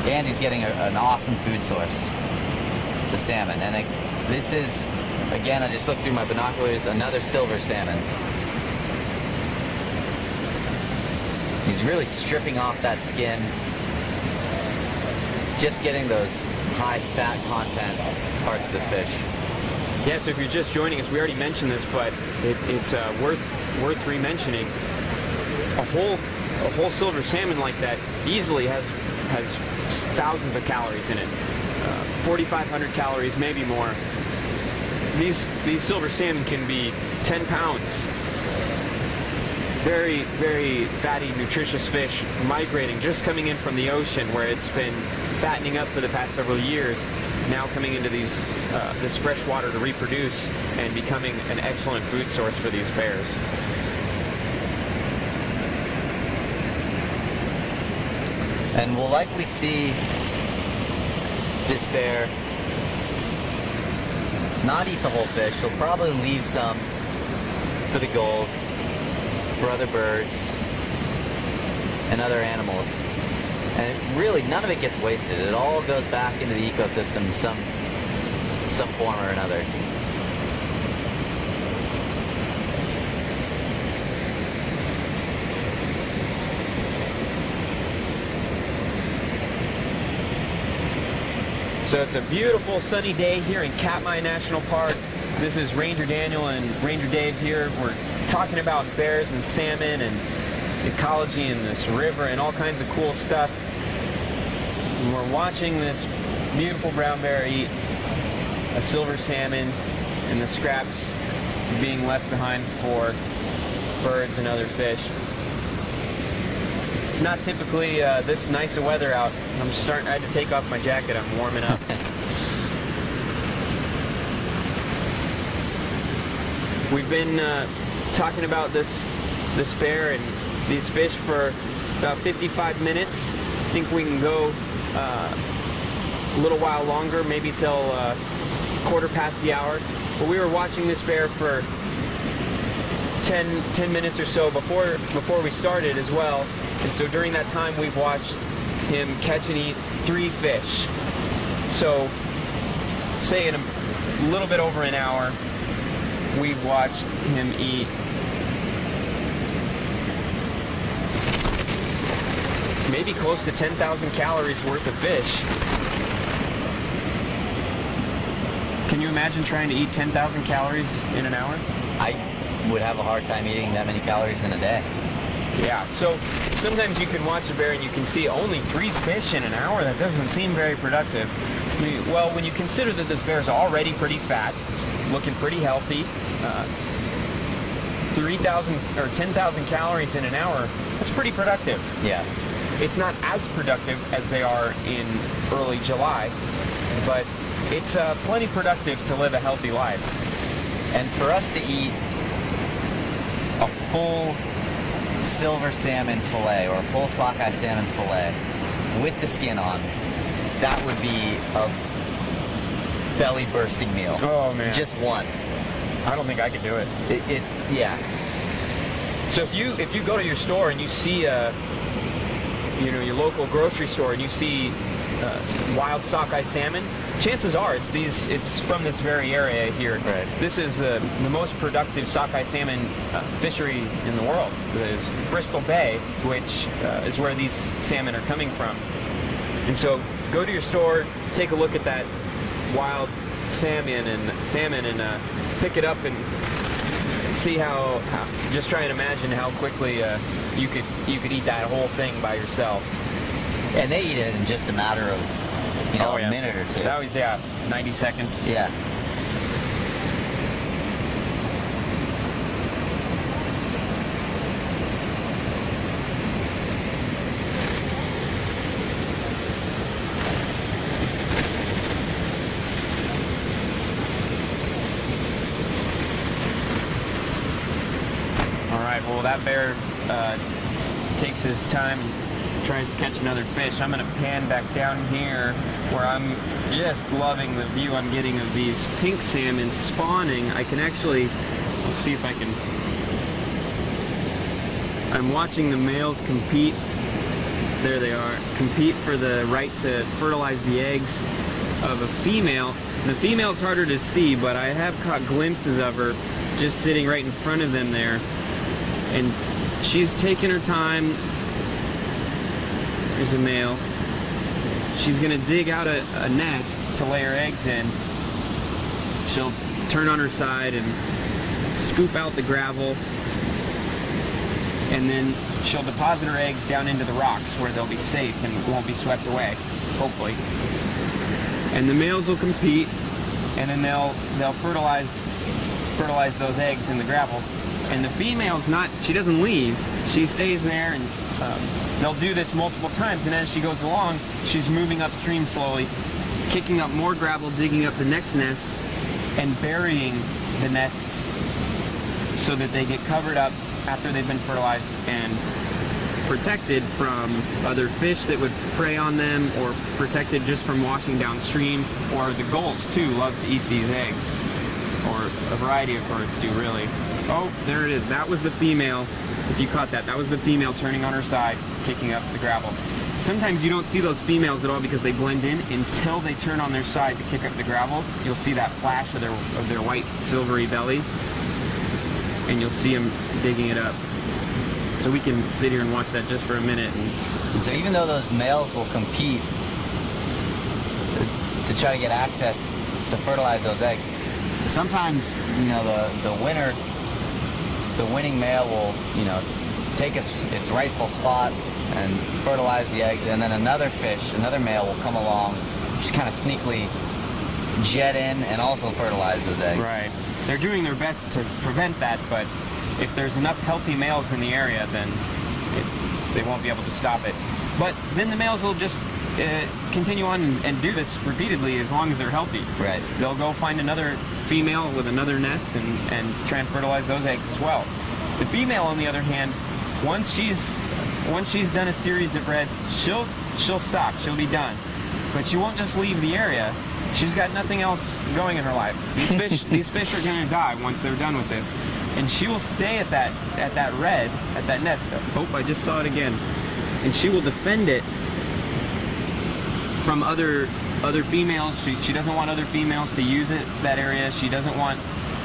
B: And he's getting an awesome food source, the salmon. And this is, again, I just looked through my binoculars, another silver salmon. He's really stripping off that skin, just getting those high fat content parts of the fish.
A: Yeah, so if you're just joining us, we already mentioned this, but it's worth re-mentioning. A whole silver salmon like that easily has thousands of calories in it, 4,500 calories, maybe more. These silver salmon can be 10 pounds. Very, very fatty, nutritious fish migrating, just coming in from the ocean where it's been fattening up for the past several years, now coming into this fresh water to reproduce and becoming an excellent food source for these bears.
B: And we'll likely see this bear not eat the whole fish. He'll probably leave some for the gulls, for other birds, and other animals. And really, none of it gets wasted. It all goes back into the ecosystem some form or another.
A: So it's a beautiful sunny day here in Katmai National Park. This is Ranger Daniel and Ranger Dave here. We're talking about bears and salmon and ecology in this river and all kinds of cool stuff. And we're watching this beautiful brown bear eat a silver salmon and the scraps being left behind for birds and other fish. It's not typically this nice of weather out. I had to take off my jacket. I'm warming up. We've been talking about this bear and these fish for about 55 minutes. I think we can go a little while longer, maybe till quarter past the hour. But we were watching this bear for 10 minutes or so before we started as well. And so during that time, we've watched him catch and eat 3 fish. So, say in a little bit over an hour, we've watched him eat maybe close to 10,000 calories worth of fish. Can you imagine trying to eat 10,000 calories in an hour?
B: I would have a hard time eating that many calories in a day.
A: Yeah, so sometimes you can watch a bear and you can see only 3 fish in an hour. That doesn't seem very productive. Well, when you consider that this bear is already pretty fat, looking pretty healthy, 3,000 or 10,000 calories in an hour, that's pretty productive.
B: Yeah.
A: It's not as productive as they are in early July, but it's plenty productive to live a healthy life.
B: And for us to eat a full silver salmon fillet or a full sockeye salmon fillet with the skin on, that would be a belly bursting meal.
A: Oh man.
B: Just one.
A: I don't think I could do it.
B: Yeah.
A: So if you go to your store and you see your local grocery store and you see wild sockeye salmon, chances are it's from this very area here.
B: Right.
A: This is the most productive sockeye salmon fishery in the world. There's Bristol Bay, which is where these salmon are coming from. And so go to your store, take a look at that wild salmon and pick it up and see how just try and imagine how quickly you could eat that whole thing by yourself.
B: And they eat it in just a matter of a minute or two.
A: That was 90 seconds.
B: Yeah.
A: Alright, well that bear takes his time, tries to catch another fish. I'm going to pan back down here where I'm just loving the view I'm getting of these pink salmon spawning. I can actually, let's see if I can, I'm watching the males compete, there they are, compete for the right to fertilize the eggs of a female. The female's harder to see, but I have caught glimpses of her just sitting right in front of them there. And she's taking her time. There's a male. She's gonna dig out a nest to lay her eggs in. She'll turn on her side and scoop out the gravel, and then she'll deposit her eggs down into the rocks where they'll be safe and won't be swept away, hopefully. And the males will compete, and then they'll fertilize those eggs in the gravel. And the female's she doesn't leave. She stays there, and they'll do this multiple times, and as she goes along, she's moving upstream slowly, kicking up more gravel, digging up the next nest, and burying the nest so that they get covered up after they've been fertilized and protected from other fish that would prey on them, or protected just from washing downstream, or the gulls too love to eat these eggs, or a variety of birds do really. Oh, there it is. That was the female. If you caught that, that was the female turning on her side, kicking up the gravel. sometimes you don't see those females at all because they blend in until they turn on their side to kick up the gravel. You'll see that flash of their white silvery belly, and you'll see them digging it up. So we can sit here and watch that just for a minute.
B: And so even though those males will compete to try to get access to fertilize those eggs, sometimes, you know, the winning male will, you know, take its rightful spot and fertilize the eggs, and then another male will come along, just kind of sneakily jet in and also fertilize those eggs.
A: Right. They're doing their best to prevent that, but if there's enough healthy males in the area, then they won't be able to stop it. But then the males will just continue on and do this repeatedly as long as they're healthy.
B: Right.
A: They'll go find another female with another nest and try and fertilize those eggs as well. The female, on the other hand, once she's done a series of reds, she'll stop. She'll be done. But she won't just leave the area. She's got nothing else going in her life. These fish are going to die once they're done with this. And she will stay at that nest. Oh, I just saw it again. And she will defend it from other females. She doesn't want other females to use that area. She doesn't want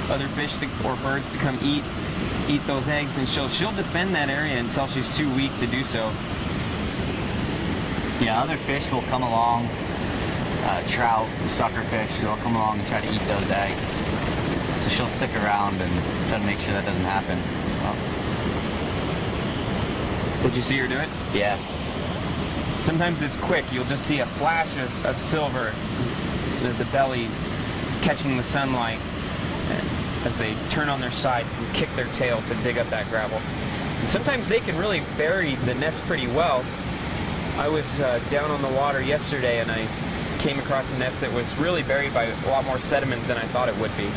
A: other fish or birds to come eat those eggs, and she'll defend that area until she's too weak to do so.
B: Yeah, other fish will come along, trout, suckerfish, they'll come along and try to eat those eggs. So she'll stick around and try to make sure that doesn't happen.
A: Did you see her do it?
B: Yeah.
A: Sometimes it's quick. You'll just see a flash of silver, the belly catching the sunlight as they turn on their side and kick their tail to dig up that gravel. And sometimes they can really bury the nest pretty well. I was down on the water yesterday and I came across a nest that was really buried by a lot more sediment than I thought it would be.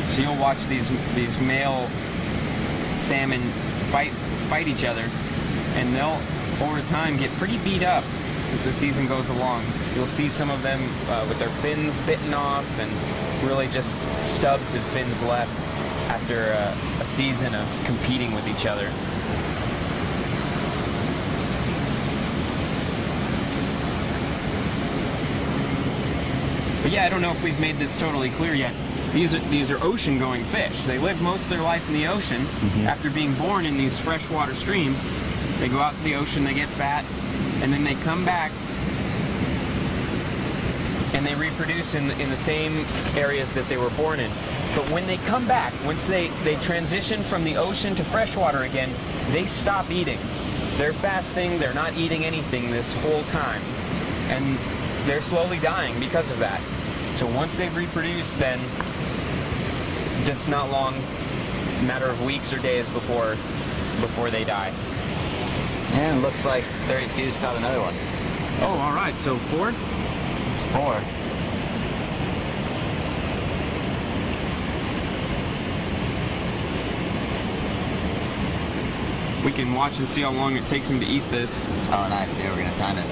A: So you'll watch these male salmon fight each other, and they'll over time get pretty beat up as the season goes along. You'll see some of them with their fins bitten off and really just stubs of fins left after a season of competing with each other. But yeah, I don't know if we've made this totally clear yet. These are ocean-going fish. They live most of their life in the ocean. After being born in these freshwater streams, they go out to the ocean, they get fat, and then they come back and they reproduce in the same areas that they were born in. But when they come back, once they transition from the ocean to freshwater again, they stop eating. They're fasting, they're not eating anything this whole time. And they're slowly dying because of that. So once they've reproduced, then it's not long, a matter of weeks or days before they die.
B: And it looks like 32's caught another one.
A: Oh, all right. So 4?
B: It's 4.
A: We can watch and see how long it takes him to eat this.
B: Oh, nice. Here, we're going to time it.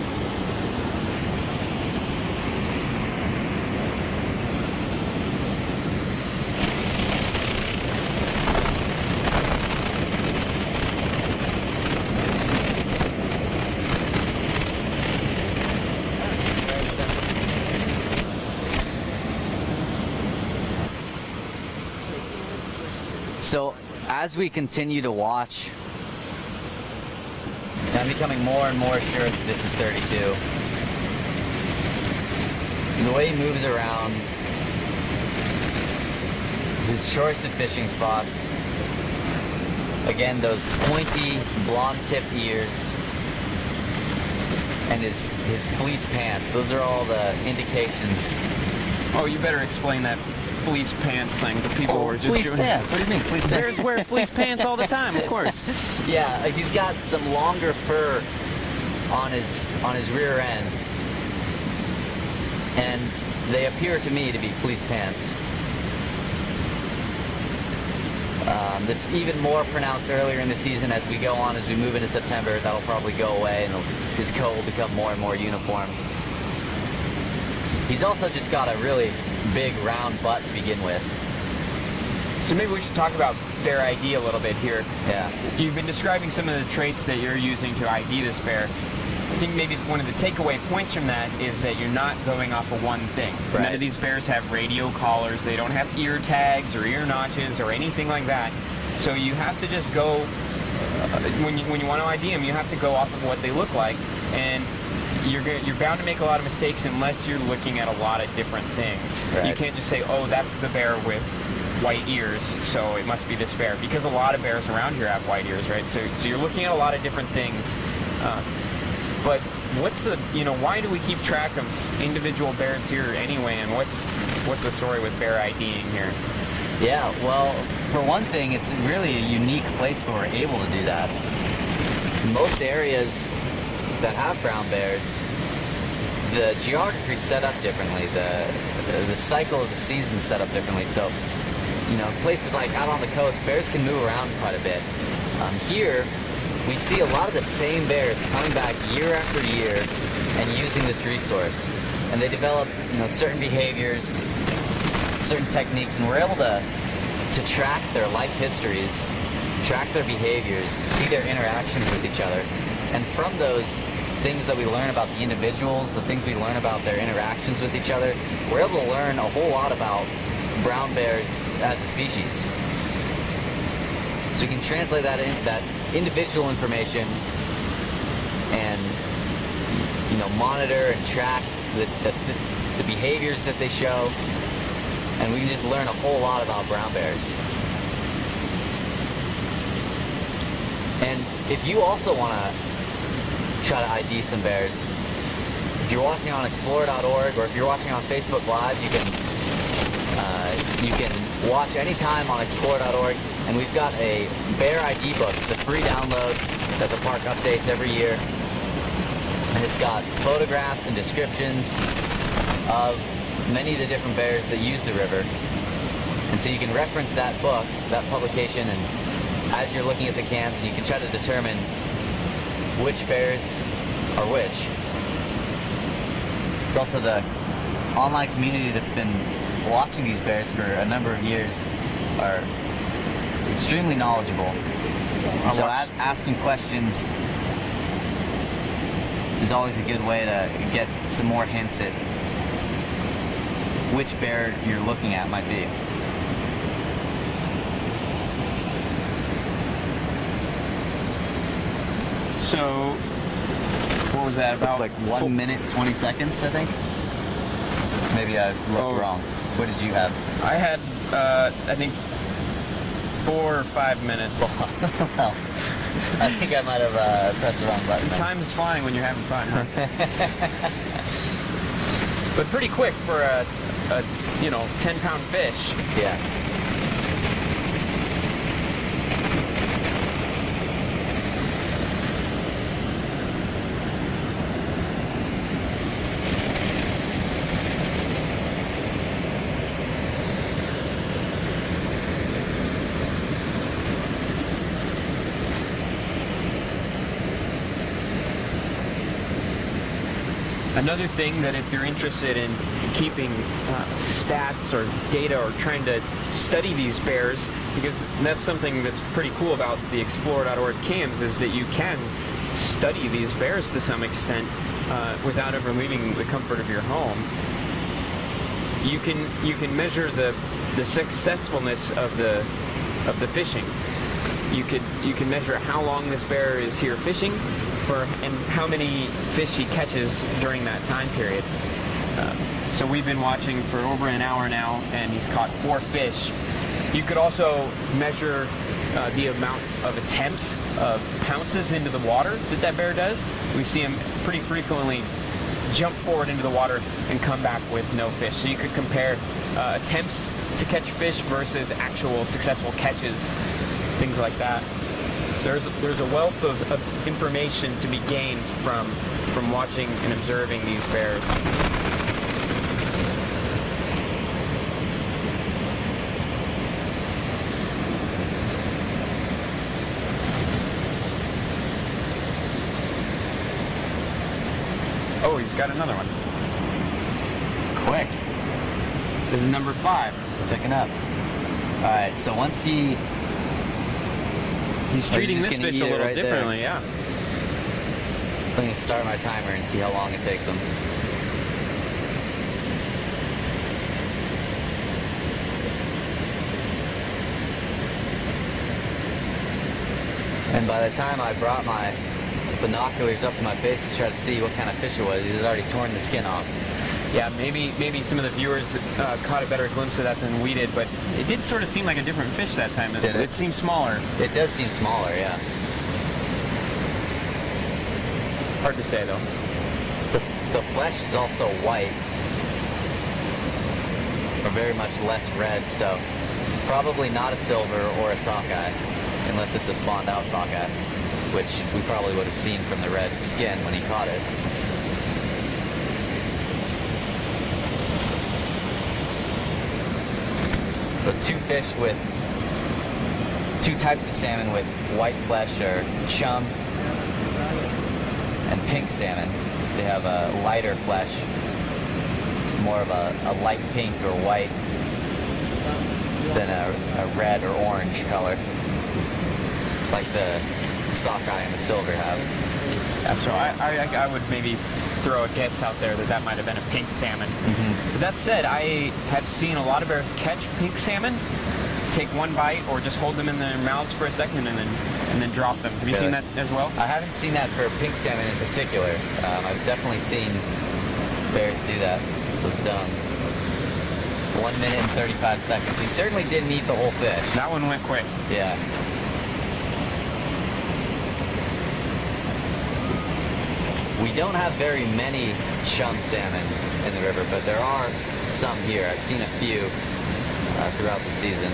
B: So, as we continue to watch, I'm becoming more and more sure that this is 32. And the way he moves around, his choice of fishing spots, again, those pointy, blonde-tipped ears, and his fleece pants, those are all the indications.
A: Oh, you better explain that fleece pants thing to people who are just
B: fleece
A: doing
B: pants. What do you mean, fleece pants?
A: Bears wear fleece pants all the time, of course.
B: Yeah, he's got some longer fur on his rear end, and they appear to me to be fleece pants. That's even more pronounced earlier in the season. As we go on, as we move into September, that'll probably go away, and his coat will become more and more uniform. He's also just got a really big round butt to begin with.
A: So maybe we should talk about bear ID a little bit here.
B: Yeah.
A: You've been describing some of the traits that you're using to ID this bear. I think maybe one of the takeaway points from that is that you're not going off of one thing.
B: Right.
A: None of these bears have radio collars. They don't have ear tags or ear notches or anything like that. So you have to just go, when you want to ID them, you have to go off of what they look like. And you're bound to make a lot of mistakes unless you're looking at a lot of different things.
B: Right.
A: You can't just say, oh, that's the bear with white ears, so it must be this bear. Because a lot of bears around here have white ears, right? So you're looking at a lot of different things. But what's the, why do we keep track of individual bears here anyway, and what's the story with bear IDing here?
B: Yeah, well, for one thing, it's really a unique place where we're able to do that. Most areas that have brown bears, the geography's set up differently, the cycle of the season's set up differently. So, places like out on the coast, bears can move around quite a bit. Here, we see a lot of the same bears coming back year after year and using this resource. And they develop, certain behaviors, certain techniques, and we're able to track their life histories, track their behaviors, see their interactions with each other. And from those things that we learn about the individuals, the things we learn about their interactions with each other, we're able to learn a whole lot about brown bears as a species. So we can translate that individual information and monitor and track the behaviors that they show, and we can just learn a whole lot about brown bears. And if you also want to try to ID some bears, if you're watching on explore.org or if you're watching on Facebook Live, you can watch anytime on explore.org, and we've got a bear ID book. It's a free download that the park updates every year, and it's got photographs and descriptions of many of the different bears that use the river. And so you can reference that book, that publication, and as you're looking at the camps, you can try to determine which bears are which. It's also the online community that's been watching these bears for a number of years are extremely knowledgeable. So asking questions is always a good way to get some more hints at which bear you're looking at might be.
A: So, what was that about?
B: Like 1 minute, 20 seconds, I think. Maybe I looked wrong. What did you have?
A: I had, I think, 4 or 5 minutes.
B: Well, I think I might have pressed the wrong button.
A: Time is flying when you're having fun, huh? But pretty quick for a 10-pound fish.
B: Yeah.
A: Another thing that if you're interested in keeping stats or data or trying to study these bears, because that's something that's pretty cool about the explore.org cams, is that you can study these bears to some extent without ever leaving the comfort of your home. You can measure the successfulness of the fishing. You can measure how long this bear is here fishing and how many fish he catches during that time period. So we've been watching for over an hour now, and he's caught 4 fish. You could also measure the amount of attempts of pounces into the water that bear does. We see him pretty frequently jump forward into the water and come back with no fish. So you could compare attempts to catch fish versus actual successful catches, things like that. There's a wealth of information to be gained from watching and observing these bears. Oh, he's got another one.
B: Quick.
A: This is number 5.
B: Picking up. All right, so once he's
A: treating
B: just
A: this
B: gonna
A: fish
B: eat
A: a
B: it
A: little
B: right there.
A: differently, yeah.
B: I'm going to start my timer and see how long it takes him. And by the time I brought my binoculars up to my face to try to see what kind of fish it was, he's already torn the skin off.
A: Yeah, maybe some of the viewers caught a better glimpse of that than we did, but it did sort of seem like a different fish that time. It seemed smaller.
B: It does seem smaller, yeah.
A: Hard to say, though.
B: The flesh is also white, or very much less red, so probably not a silver or a sockeye, unless it's a spawned out sockeye, which we probably would have seen from the red skin when he caught it. So two types of salmon with white flesh are chum and pink salmon. They have a lighter flesh, more of a light pink or white than a red or orange color, like the sockeye and the silver have.
A: Yeah, so I would maybe throw a guess out there that might have been a pink salmon.
B: Mm-hmm.
A: But that said, I have seen a lot of bears catch pink salmon, take one bite, or just hold them in their mouths for a second and then drop them. Have you seen that as well?
B: I haven't seen that for pink salmon in particular. I've definitely seen bears do that. So done. 1 minute and 35 seconds. He certainly didn't eat the whole fish.
A: That one went quick.
B: Yeah. We don't have very many chum salmon in the river, but there are some here. I've seen a few throughout the season.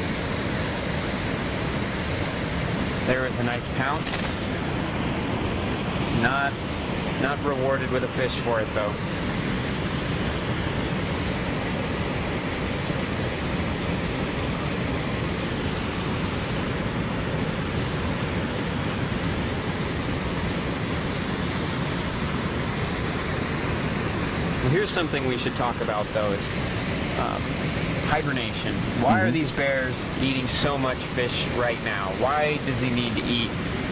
A: There is a nice pounce. Not rewarded with a fish for it, though. Here's something we should talk about, though, is hibernation. Why are these bears eating so much fish right now? Why does he need to eat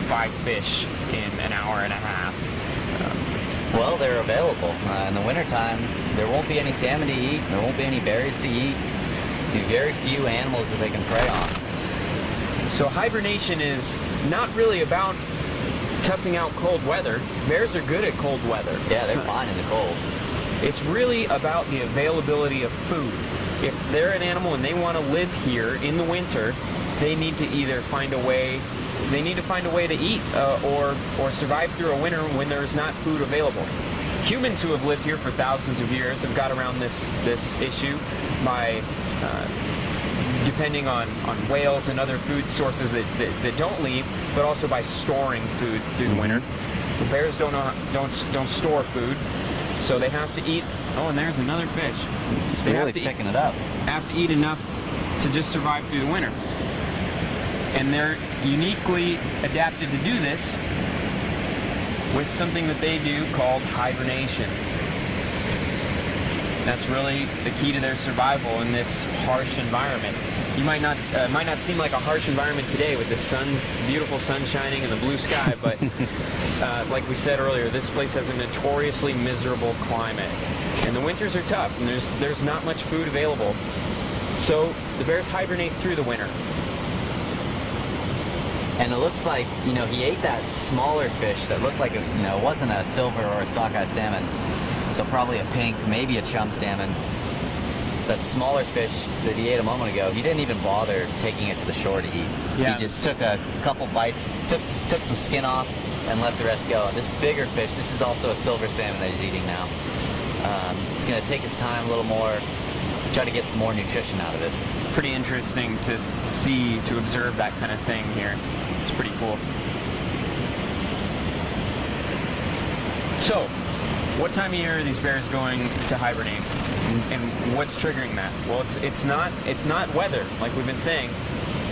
A: 5 fish in an hour and a half?
B: Well, they're available. In the wintertime, there won't be any salmon to eat. There won't be any berries to eat. There'll be very few animals that they can prey on.
A: So hibernation is not really about toughing out cold weather. Bears are good at cold weather.
B: Yeah, they're fine in the cold.
A: It's really about the availability of food. If they're an animal and they want to live here in the winter, they need to either find a way to eat or survive through a winter when there's not food available. Humans who have lived here for thousands of years have got around this issue by depending on whales and other food sources that don't leave, but also by storing food through the winter. The bears don't store food. So they have to eat. Oh, and there's another fish. They
B: really picking it up.
A: Have to eat enough to just survive through the winter. And they're uniquely adapted to do this with something that they do called hibernation. That's really the key to their survival in this harsh environment. You might not seem like a harsh environment today with the beautiful sun shining and the blue sky, but like we said earlier, this place has a notoriously miserable climate, and the winters are tough, and there's not much food available. So the bears hibernate through the winter.
B: And it looks like, he ate that smaller fish that looked like it wasn't a silver or a sockeye salmon. So probably a pink, maybe a chum salmon. That smaller fish that he ate a moment ago, he didn't even bother taking it to the shore to eat.
A: Yeah.
B: He just took a couple bites, took some skin off, and let the rest go. And this bigger fish, this is also a silver salmon that he's eating now. He's going to take his time a little more, try to get some more nutrition out of it.
A: Pretty interesting to observe that kind of thing here. It's pretty cool. So, what time of year are these bears going to hibernate? And what's triggering that? Well, it's not weather, like we've been saying.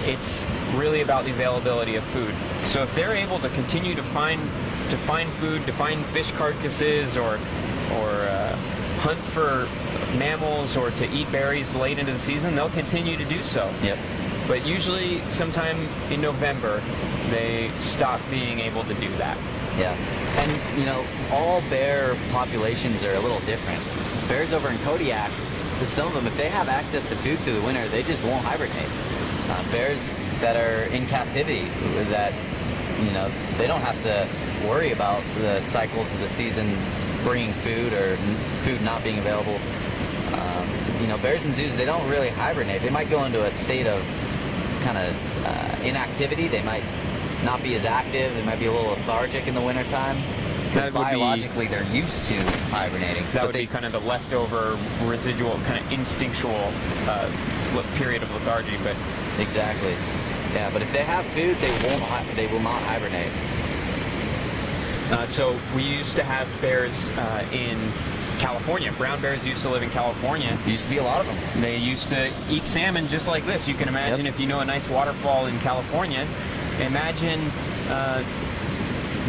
A: It's really about the availability of food. So if they're able to continue to find food, to find fish carcasses, or hunt for mammals, or to eat berries late into the season, they'll continue to do so.
B: Yep.
A: but usually sometime in November they stop being able to do that.
B: Yeah, and you know, all bear populations are a little different. Bears over in Kodiak, some of them, if they have access to food through the winter, they just won't hibernate. Bears that are in captivity, that, you know, they don't have to worry about the cycles of the season bringing food or food not being available. You know, bears in zoos, they don't really hibernate. They might go into a state of kind of inactivity. They might not be as active. They might be a little lethargic in the wintertime. Because biologically they're used to hibernating.
A: That would be kind of the leftover, residual, kind of instinctual period of lethargy. But
B: exactly. Yeah, but if they have food, they will not hibernate.
A: So we used to have bears in California. Brown bears used to live in California.
B: There used to be a lot of them.
A: They used to eat salmon just like this. You can imagine, if you know a nice waterfall in California, imagine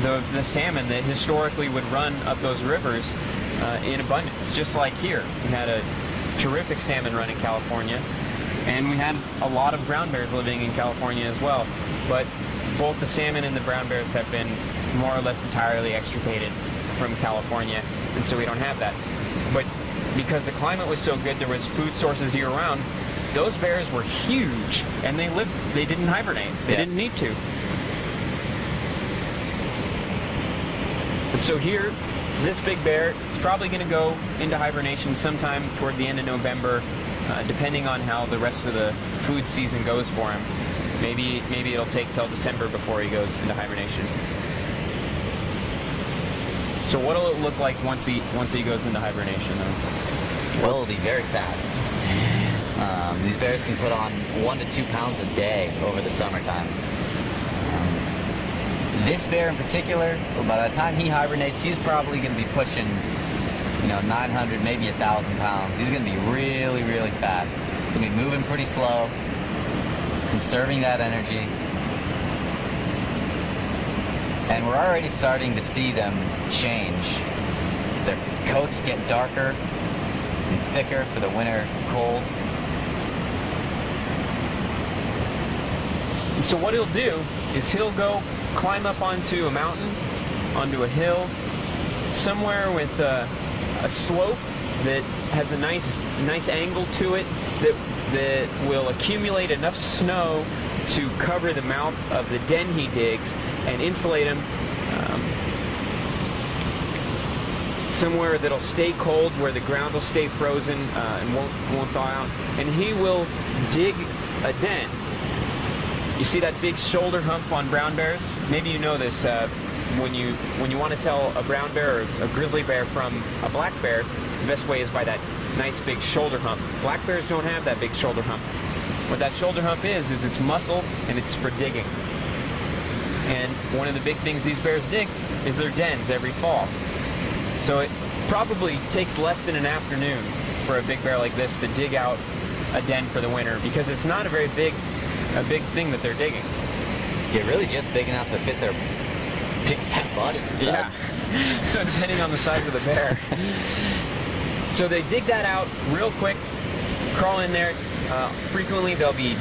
A: the salmon that historically would run up those rivers in abundance, just like here. We had a terrific salmon run in California, and we had a lot of brown bears living in California as well. But both the salmon and the brown bears have been more or less entirely extirpated from California, and so we don't have that. But because the climate was so good, there was food sources year-round. Those bears were huge, and they didn't hibernate. They didn't need to. And so here, this big bear is probably going to go into hibernation sometime toward the end of November, depending on how the rest of the food season goes for him. Maybe it'll take till December before he goes into hibernation. So what'll it look like once he goes into hibernation, though?
B: Well, it'll be very fat. These bears can put on 1 to 2 pounds a day over the summertime. This bear in particular, by the time he hibernates, he's probably going to be pushing, 900, maybe 1,000 pounds. He's going to be really, really fat. He's going to be moving pretty slow, conserving that energy. And we're already starting to see them change. Their coats get darker and thicker for the winter cold.
A: So what he'll do is he'll go climb up onto a mountain, onto a hill, somewhere with a slope that has a nice angle to it that will accumulate enough snow to cover the mouth of the den he digs and insulate him somewhere that'll stay cold, where the ground will stay frozen and won't thaw out. And he will dig a den. You see that big shoulder hump on brown bears? Maybe you know this. When you want to tell a brown bear or a grizzly bear from a black bear, the best way is by that nice big shoulder hump. Black bears don't have that big shoulder hump. What that shoulder hump is it's muscle, and it's for digging. And one of the big things these bears dig is their dens every fall. So it probably takes less than an afternoon for a big bear like this to dig out a den for the winter, because it's not a big thing that they're digging.
B: Yeah, really just big enough to fit their big fat bodies inside.
A: Yeah. So depending on the size of the bear. So they dig that out real quick, crawl in there. Frequently there'll be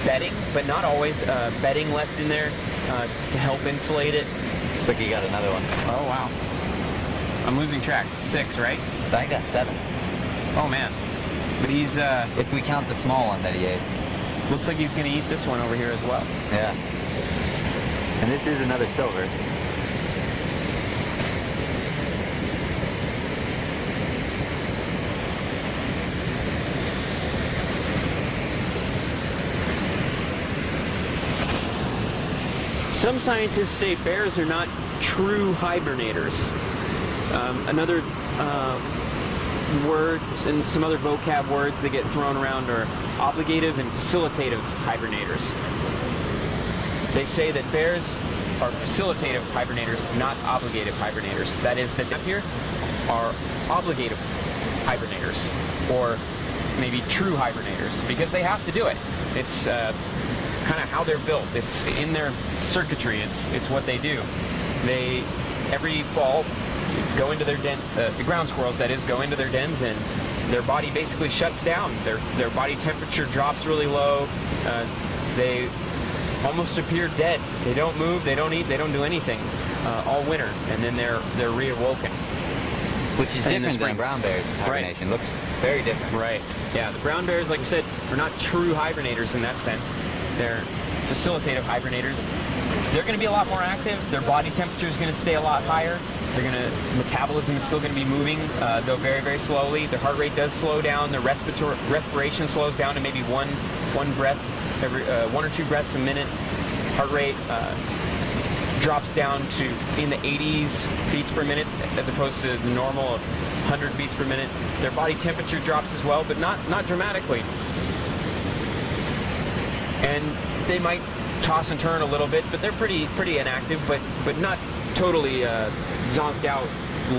A: bedding, but not always. Bedding left in there to help insulate it.
B: Looks like you got another one.
A: Oh, wow. I'm losing track. 6, right?
B: I think that's 7.
A: Oh, man. But he's...
B: if we count the small one that he ate.
A: Looks like he's going to eat this one over here as well.
B: Yeah. And this is another silver.
A: Some scientists say bears are not true hibernators. Another word and some other vocab words that get thrown around are obligative and facilitative hibernators. They say that bears are facilitative hibernators, not obligative hibernators. That is, that up here are obligative hibernators, or maybe true hibernators, because they have to do it. It's kind of how they're built. It's in their circuitry. It's what they do. They, every fall, go into their den, the ground squirrels, that is, go into their dens, and their body basically shuts down. Their body temperature drops really low. they almost appear dead. They don't move, they don't eat, they don't do anything all winter, and then they're reawoken.
B: Which is different than brown bears hibernation.
A: Right.
B: Looks very different.
A: Right. Yeah, the brown bears, like I said, are not true hibernators in that sense. They're facilitative hibernators. They're going to be a lot more active. Their body temperature is going to stay a lot higher. Metabolism is still going to be moving, though very, very slowly. Their heart rate does slow down. Their respiration slows down to maybe one breath every 1 or 2 breaths a minute. Heart rate drops down to in the 80s beats per minute, as opposed to the normal of 100 beats per minute. Their body temperature drops as well, but not dramatically. And they might toss and turn a little bit, but they're pretty inactive, but not totally zonked out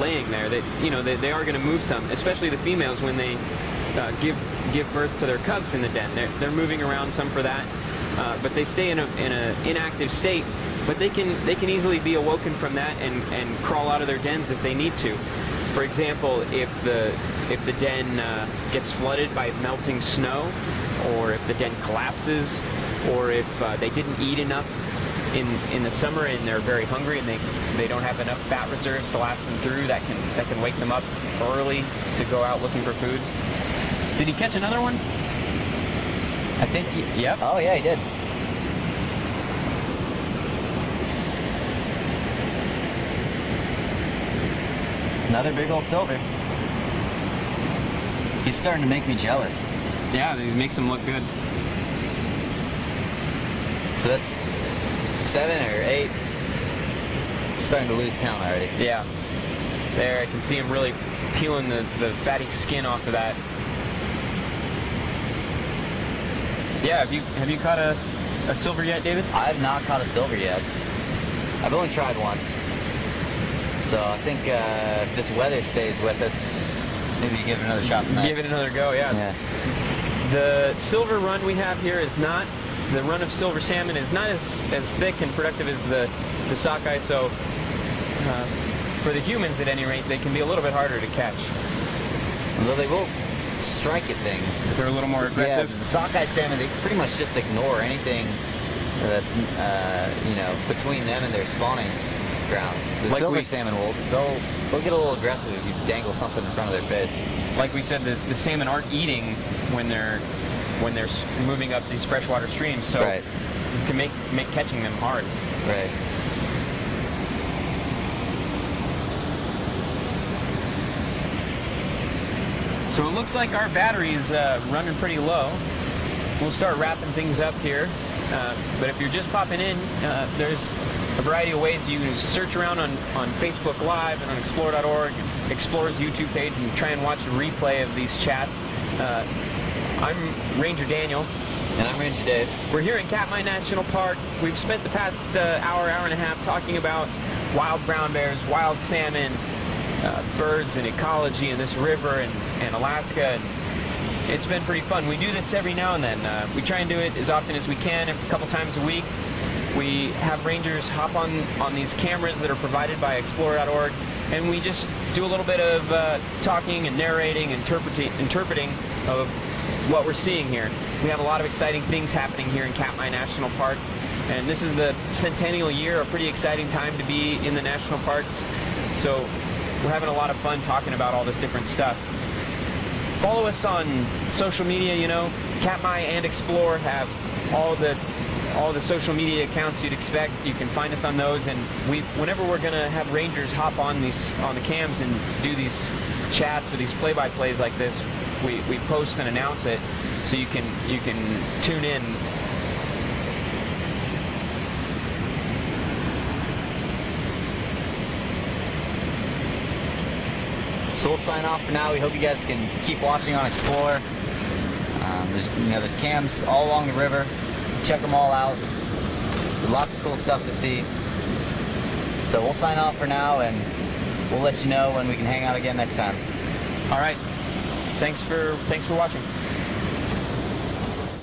A: laying there. They are going to move some, especially the females when they give birth to their cubs in the den. They're moving around some for that, but they stay in an inactive state. But they can easily be awoken from that and crawl out of their dens if they need to. For example, if the den gets flooded by melting snow, or if the den collapses, or if they didn't eat enough in the summer and they're very hungry and they don't have enough fat reserves to last them through, that can wake them up early to go out looking for food. Did he catch another one?
B: I think he...
A: Yep.
B: Oh yeah, he did. Another big old silver. He's starting to make me jealous.
A: Yeah, he makes him look good.
B: So that's 7 or 8. Starting to lose count already.
A: Yeah. There, I can see him really peeling the fatty skin off of that. Yeah, have you caught a silver yet, David?
B: I have not caught a silver yet. I've only tried once. So I think if this weather stays with us, maybe give it another shot tonight.
A: Give it another go, yeah. The silver run we have here is not, the run of silver salmon is not as thick and productive as the sockeye, so for the humans at any rate, they can be a little bit harder to catch.
B: Although they will strike at things.
A: They're a little more aggressive.
B: Yeah, the sockeye salmon, they pretty much just ignore anything that's between them and their spawning grounds. The silver salmon they'll get a little aggressive if you dangle something in front of their face.
A: Like we said, the salmon aren't eating when they're moving up these freshwater streams, so
B: right.
A: You can make catching them hard.
B: Right.
A: So it looks like our battery is running pretty low. We'll start wrapping things up here. But if you're just popping in, there's a variety of ways you can search around on Facebook Live and on Explore.org, Explore's YouTube page, and try and watch a replay of these chats. I'm Ranger Daniel.
B: And I'm Ranger Dave.
A: We're here in Katmai National Park. We've spent the past hour and a half talking about wild brown bears, wild salmon, birds and ecology in this river and Alaska. And it's been pretty fun. We do this every now and then. We try and do it as often as we can, a couple times a week. We have rangers hop on these cameras that are provided by Explore.org, and we just do a little bit of talking and narrating, interpreting of what we're seeing here. We have a lot of exciting things happening here in Katmai National Park, and this is the centennial year, a pretty exciting time to be in the national parks. So we're having a lot of fun talking about all this different stuff. Follow us on social media. Katmai and Explore have all the social media accounts you'd expect. You can find us on those, and whenever we're going to have rangers hop on the cams and do these chats or these play-by-plays like this, we post and announce it so you can tune in.
B: So we'll sign off for now. We hope you guys can keep watching on Explore. There's cams all along the river. Check them all out. There's lots of cool stuff to see. So we'll sign off for now, and we'll let you know when we can hang out again next time.
A: All right. Thanks for watching.